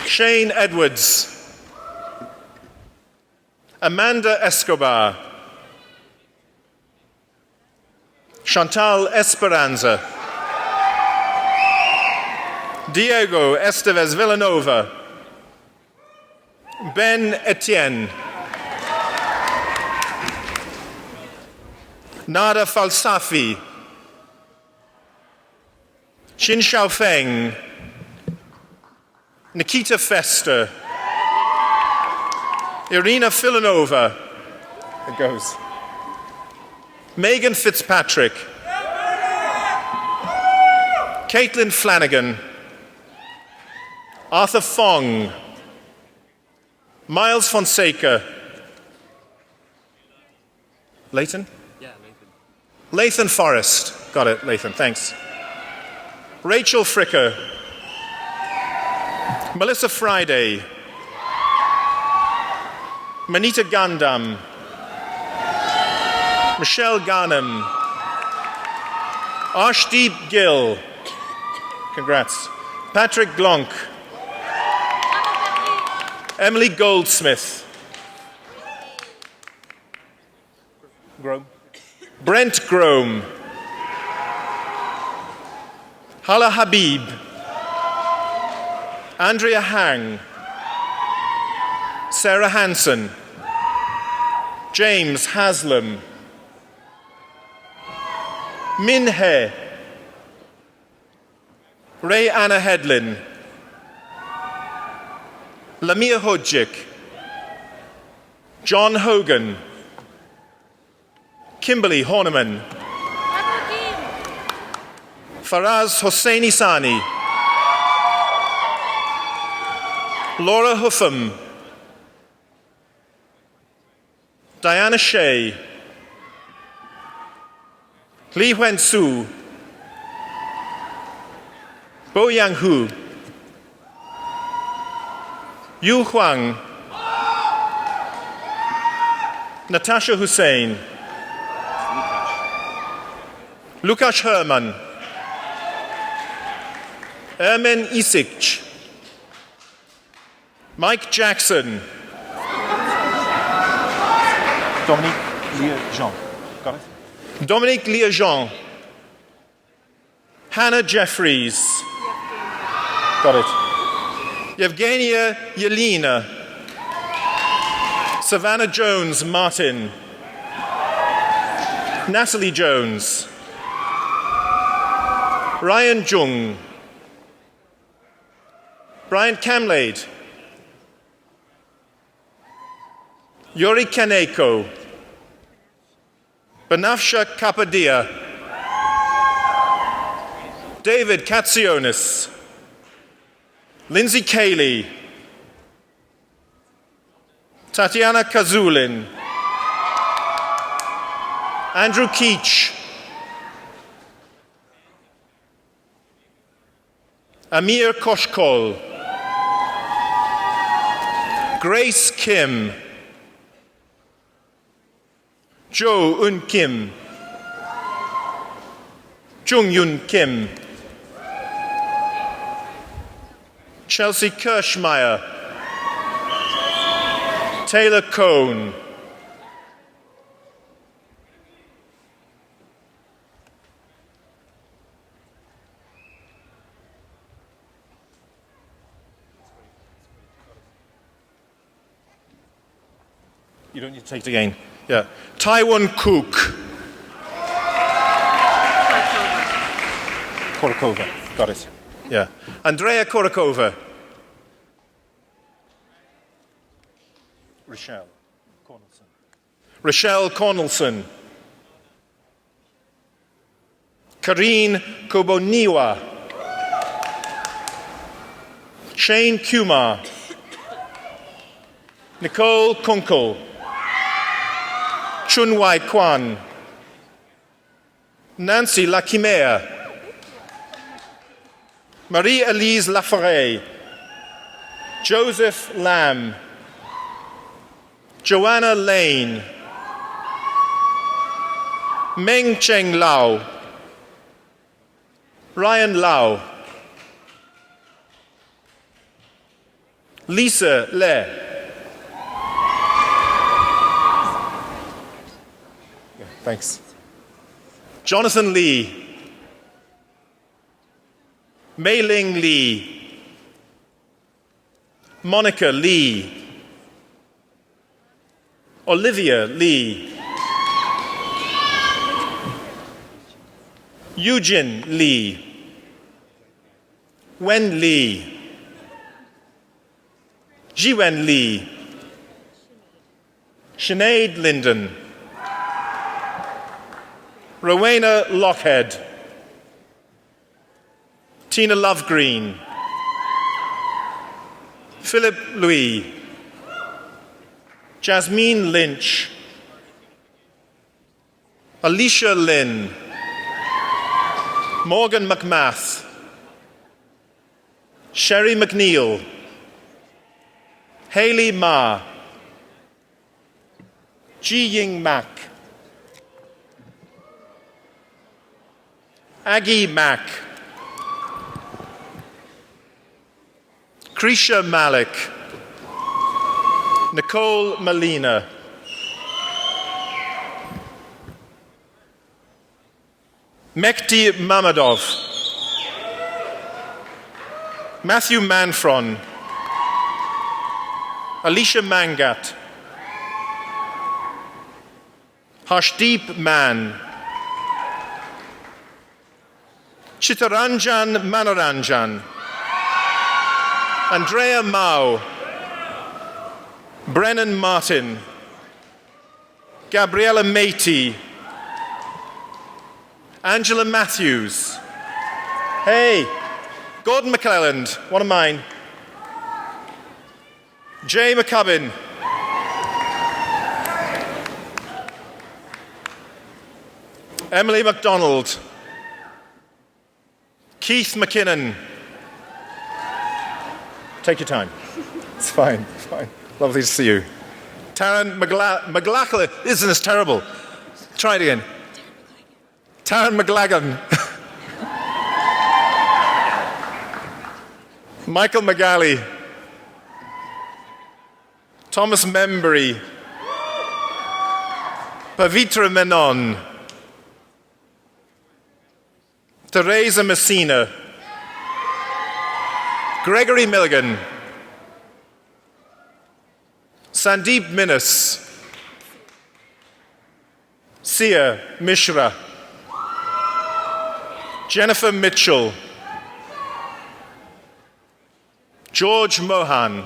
Shane Edwards. Amanda Escobar. Chantal Esperanza. Diego Estevez Villanova. Ben Etienne. Nada Falsafi. Xin Xiaofeng. Nikita Fester. Irina Filanova. It goes. Megan Fitzpatrick. Caitlin Flanagan. Arthur Fong. Miles Fonseca. Layton? Yeah, Lathan Forrest. Got it, Lathan, thanks. Rachel Fricker. Melissa Friday. Manita Gandam. Michelle Garnham. Arshdeep Gill. Congrats. Patrick Glonk. Emily Goldsmith. Grome. Brent Grome. Hala Habib. Andrea Hang. Sarah Hansen. James Haslam. Min He. Ray Anna Hedlin. Lamia Hodjik. John Hogan. Kimberly Horniman. Faraz Hosseini Sani. Laura Huffam. Diana Shea. Li Wen-su, Bo Yang-hu, Yu Huang, Natasha Hussein, Lukasz Herman, Ermen Isic, Mike Jackson, Dominique Lejean. Got it? Dominique Lejean, Hannah Jeffries, Got it. Yevgenia Yelena, Savannah Jones Martin, Natalie Jones, Ryan Jung, Brian Camlade, Yuri Kaneko, Banafsha Kapadia, David Katsionis, Lindsay Cayley, Tatiana Kazulin, Andrew Keach, Amir Koshkol, Grace Kim, Jo Un Kim, Jung Yun Kim, Chelsea Kirschmeyer, Taylor Cohn, you don't need to take it again. Yeah. Taiwan Cook. Korakova. Got it. Yeah. Andrea Korakova. Rochelle Cornelson. Rochelle Cornelson. Karine Koboniwa. Shane Kumar. Nicole Kunkel. Chun Wai Kwan, Nancy Lachimea, Marie-Elise Laforêt, Joseph Lamb, Joanna Lane, Meng Cheng Lau, Ryan Lau, Lisa Le, thanks. Jonathan Lee, Mei Ling Lee, Monica Lee, Olivia Lee, Eugene Lee, Wen Lee, Jiwen Lee, Sinead Linden, Rowena Lockhead, Tina Lovegreen, Philip Louis, Jasmine Lynch, Alicia Lynn, Morgan McMath, Sherry McNeil, Haley Ma, Ji Ying Mack, Aggie Mack, Krisha Malik, Nicole Molina, Mekti Mamadov, Matthew Manfron, Alicia Mangat, Harshdeep Man, Chitaranjan Manoranjan, Andrea Mao, Brennan Martin, Gabriella Matey, Angela Matthews, hey, Gordon McClelland, one of mine, Jay McCubbin, Emily MacDonald. Keith McKinnon. Take your time. It's fine, it's fine. Lovely to see you. Taryn McLachlan. Isn't this terrible? Try it again. Taryn McLagan. Michael McGalley. Thomas Membry. Pavitra Menon. Teresa Messina. Gregory Milligan. Sandeep Minnis. Sia Mishra. Jennifer Mitchell. George Mohan.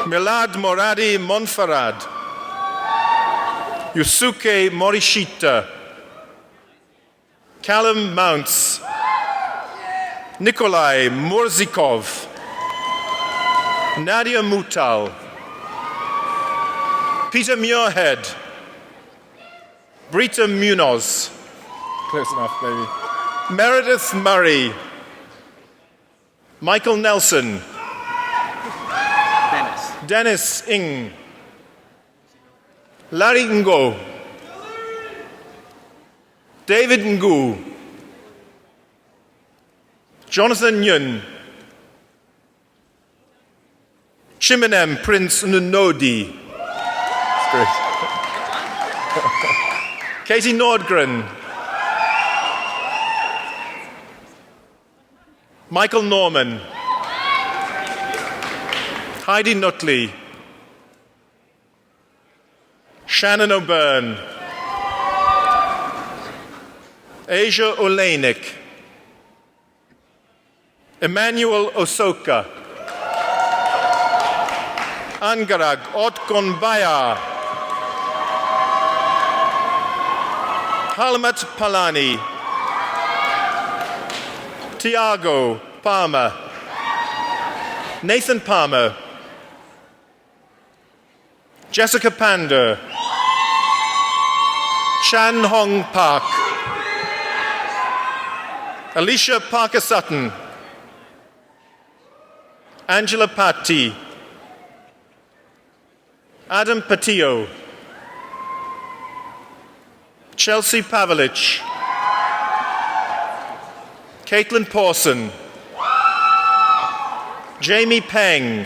Milad Moradi Monfarad. Yusuke Morishita. Callum Mounts. Nikolai Murzikov. Nadia Mutal. Peter Muirhead. Brita Munoz. Close enough, maybe. Meredith Murray. Michael Nelson. Dennis Ng. Larry Ngo. David Ngu. Jonathan Yun. Chiminem Prince Nunodi. That's great. Katie Nordgren. Michael Norman. Heidi Nutley. Shannon O'Byrne. Asia Oleinik. Emmanuel Osoka. Angarag Otkonbaya. Halmat Palani. Tiago Palmer. Nathan Palmer. Jessica Pander. Chan Hong Park. Alicia Parker Sutton. Angela Patti. Adam Patillo. Chelsea Pavlich. Caitlin Pawson. Jamie Peng.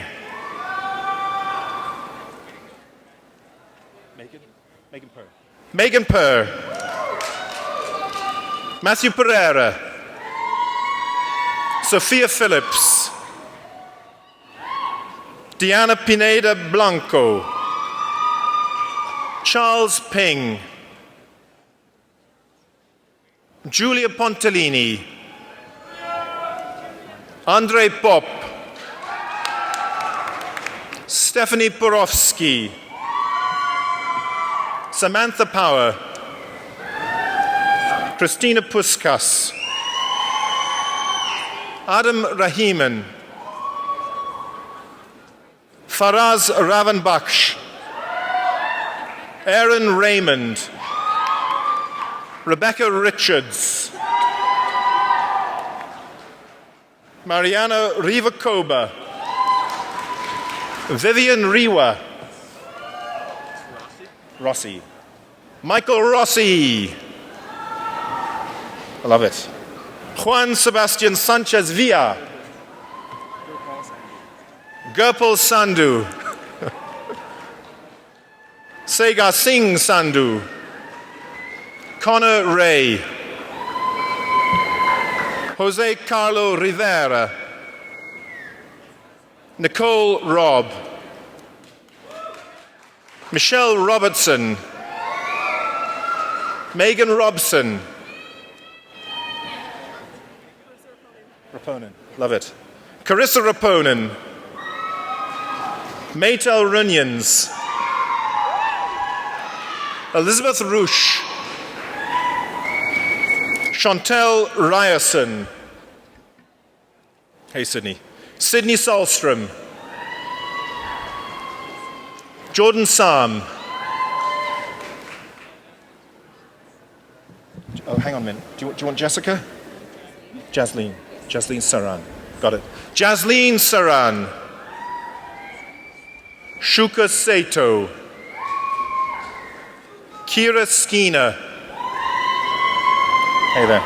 Megan Purr. Megan Purr. Matthew Pereira. Sophia Phillips. Diana Pineda Blanco. Charles Ping. Julia Pontellini. Andrei Pop. Stephanie Porofsky. Samantha Power. Christina Puskas. Adam Rahiman. Faraz Ravanbaksh. Aaron Raymond. Rebecca Richards. Mariana Rivacoba. Vivian Riwa. Rossi. Michael Rossi. I love it. Juan Sebastian Sanchez Villa. Gurpal Sandhu. Sega Singh Sandhu. Connor Ray. Jose Carlo Rivera. Nicole Robb. Michelle Robertson. Megan Robson. Raponen. Love it. Carissa Raponen. Maytel Runyans. Elizabeth Roosh. Chantel Ryerson. Hey, Sydney. Sydney Solstrom. Jordan Sam. hang on a minute. Do you want Jessica? Jasleen Saran. Got it. Jasleen Saran. Shuka Sato. Kira Skeena. Hey there.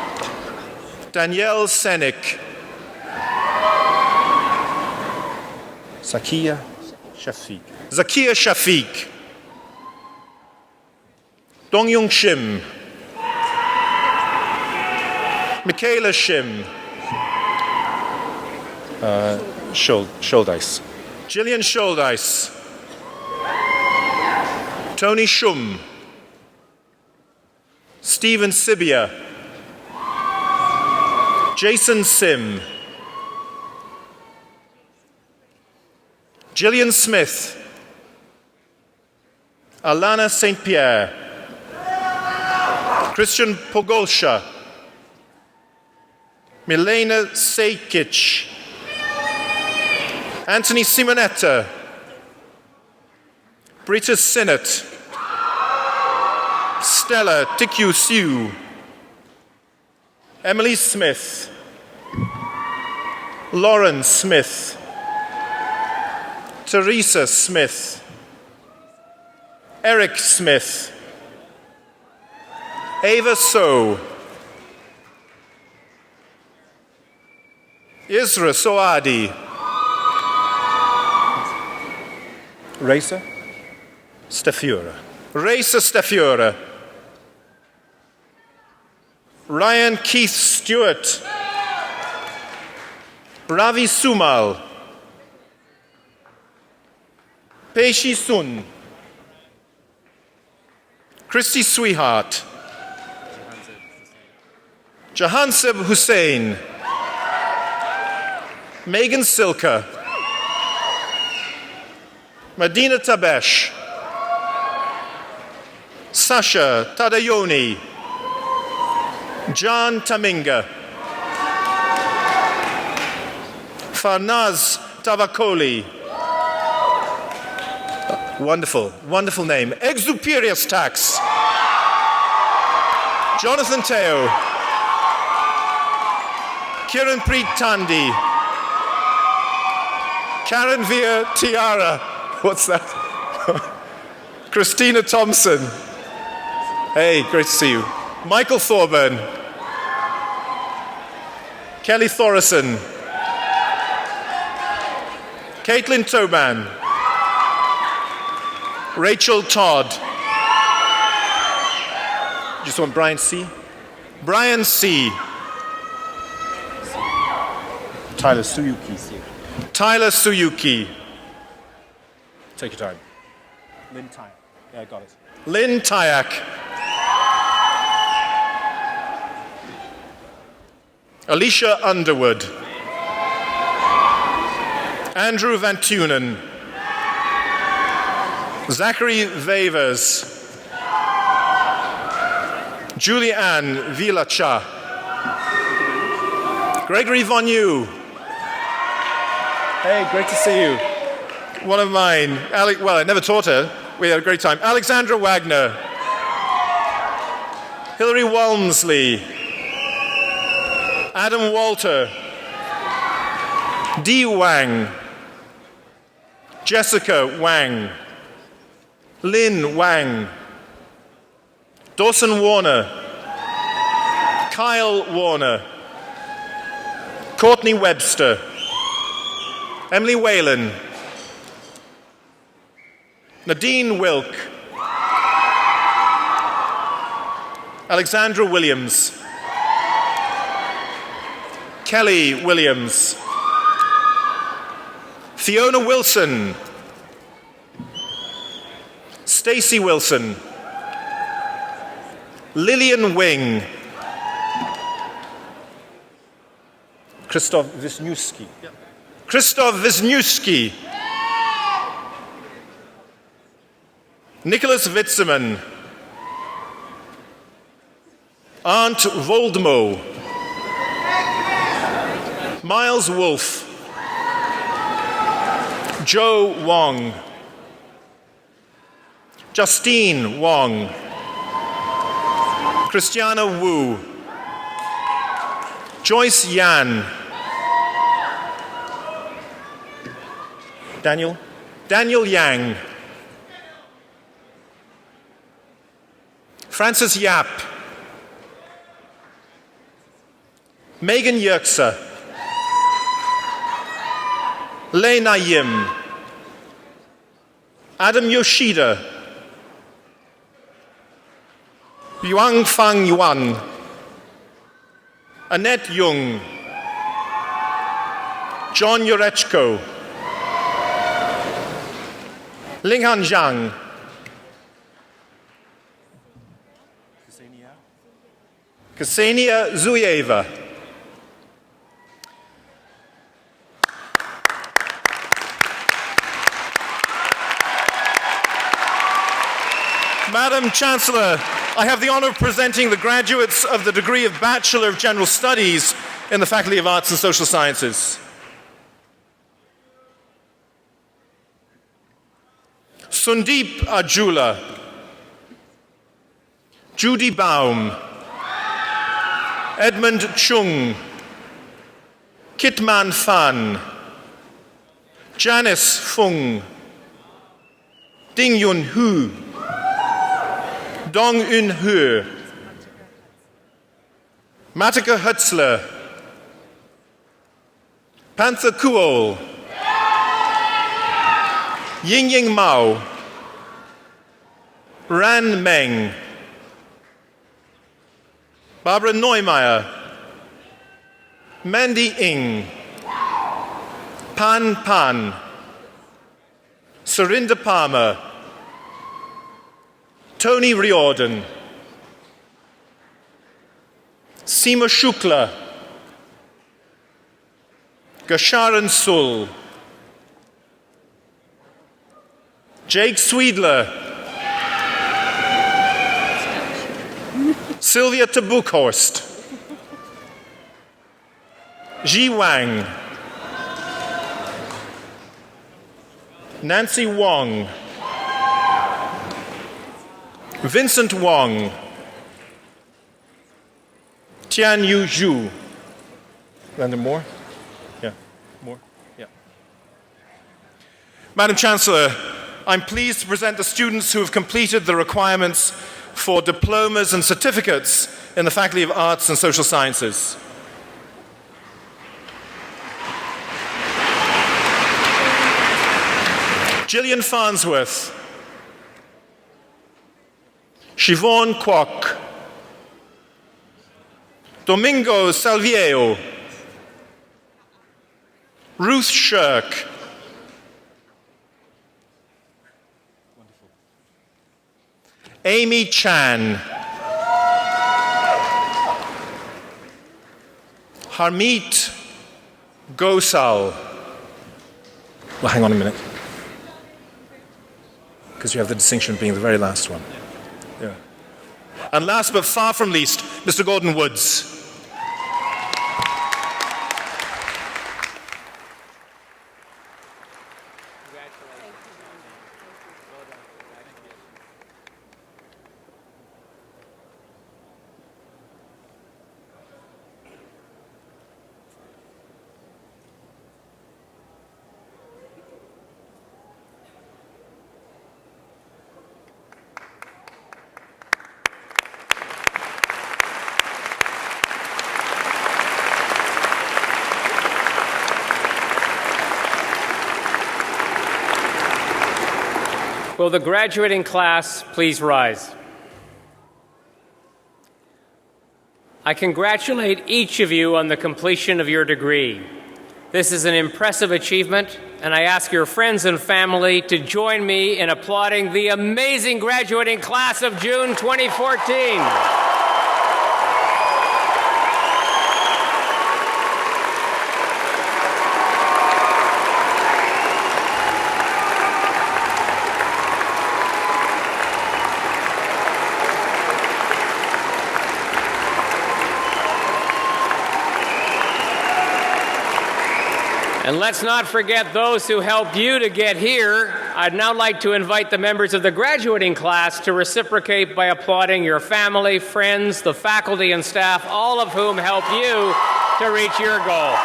Danielle Senik. Zakia Shafiq. Zakia Shafiq. Dongyung Shim. Michaela Shim. Schuldeis. Gillian Schuldeis. Tony Shum. Stephen Sibia. Jason Sim. Gillian Smith. Alana St. Pierre. Christian Pogolsha. Milena Sejkic. Anthony Simonetta. Brita Sinnott. Stella Tikyu Siu. Emily Smith. Lauren Smith. Teresa Smith. Eric Smith. Ava So. Isra Soadi. Racer Stafura. Raisa Stafura. Ryan Keith Stewart. Ravi Sumal. Peishi Sun. Christy Sweetheart. Jahanseb Hussein. Megan Silka. Medina Tabesh. Sasha Tadayoni. John Taminga. Farnaz Tavakoli. Wonderful, wonderful name. Exuperius Tax. Jonathan Teo. Kiran Preet Tandi. Karen Via Tiara. What's that? Christina Thompson. Hey, great to see you. Michael Thorburn. Kelly Thorison. Caitlin Toban. Rachel Todd. Just want Brian C. Brian C. Tyler Suyuki. Tyler Suyuki. Take your time. Lynn Tyre. Yeah, got it. Lynn Tyak. Alicia Underwood. Andrew Van Tunen. Zachary Vavers. Julie Ann Vilacha. Gregory Von Yu. Hey, great to see you. One of mine. Well, I never taught her. We had a great time. Alexandra Wagner. Hilary Walmsley. Adam Walter. Dee Wang. Jessica Wang. Lynn Wang. Dawson Warner. Kyle Warner. Courtney Webster. Emily Whalen. Nadine Wilk. Alexandra Williams. Kelly Williams. Fiona Wilson. Stacy Wilson. Lillian Wing. Krzysztof Wisniewski. Krzysztof Wisniewski. Nicholas Witzerman. Arndt Voldemo. Miles Wolfe. Joe Wong. Justine Wong. Christiana Wu. Joyce Yan. Daniel Yang. Francis Yap. Megan Yerksa. Lena Yim. Adam Yoshida. Yuang Fang Yuan. Annette Jung. John Yurechko. Linghan Zhang. Ksenia Zuyeva. Madam Chancellor, I have the honor of presenting the graduates of the degree of Bachelor of General Studies in the Faculty of Arts and Social Sciences. Sundeep Ajula. Judy Baum. Edmund Chung. Kitman Fan. Janice Fung. Ding Yun Hu. Dong Eun Hu. Matika Hutzler. Panther Kuol. Ying Mao. Ran Meng. Barbara Neumeier. Mandy Ng. Pan Pan. Surinder Palmer. Tony Riordan. Seema Shukla. Gasharan Sul. Jake Sweedler. Sylvia Tabukhorst. Ji Wang. Nancy Wong. Vincent Wong. Tian Yu Zhu. Landon Moore? Yeah, Moore? Yeah. Madam Chancellor, I'm pleased to present the students who have completed the requirements for diplomas and certificates in the Faculty of Arts and Social Sciences. Gillian Farnsworth. Siobhan Kwok. Domingo Salvieo. Ruth Shirk. Amy Chan. Harmeet Gosal. Well, hang on a minute. Because you have the distinction of being the very last one. Yeah. And last but far from least, Mr. Gordon Woods. Will the graduating class please rise? I congratulate each of you on the completion of your degree. This is an impressive achievement, and I ask your friends and family to join me in applauding the amazing graduating class of June 2014. And let's not forget those who helped you to get here. I'd now like to invite the members of the graduating class to reciprocate by applauding your family, friends, the faculty and staff, all of whom helped you to reach your goal.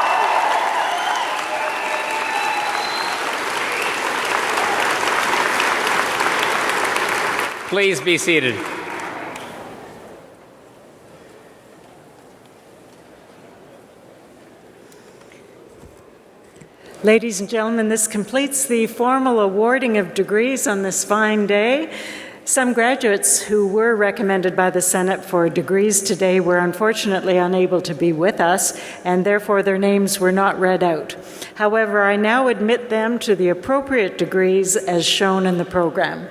Please be seated. Ladies and gentlemen, this completes the formal awarding of degrees on this fine day. Some graduates who were recommended by the Senate for degrees today were unfortunately unable to be with us, and therefore their names were not read out. However, I now admit them to the appropriate degrees as shown in the program.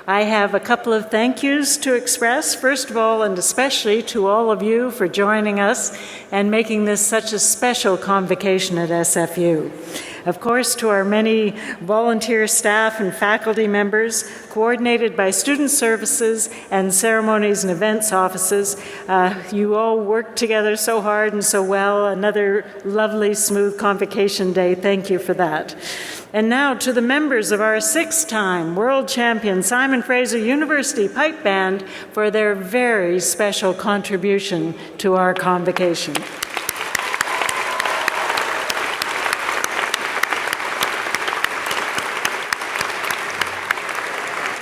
I have a couple of thank yous to express, first of all and especially to all of you for joining us and making this such a special convocation at SFU. Of course, to our many volunteer staff and faculty members, coordinated by Student Services and Ceremonies and Events offices, you all worked together so hard and so well. Another lovely, smooth convocation day. Thank you for that. And now to the members of our six-time world champion Simon Fraser University Pipe Band for their very special contribution to our convocation.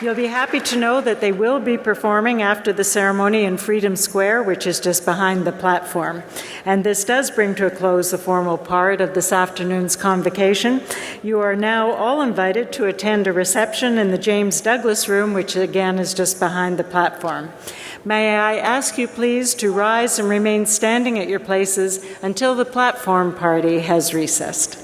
You'll be happy to know that they will be performing after the ceremony in Freedom Square, which is just behind the platform. And this does bring to a close the formal part of this afternoon's convocation. You are now all invited to attend a reception in the James Douglas Room, which again is just behind the platform. May I ask you please to rise and remain standing at your places until the platform party has recessed.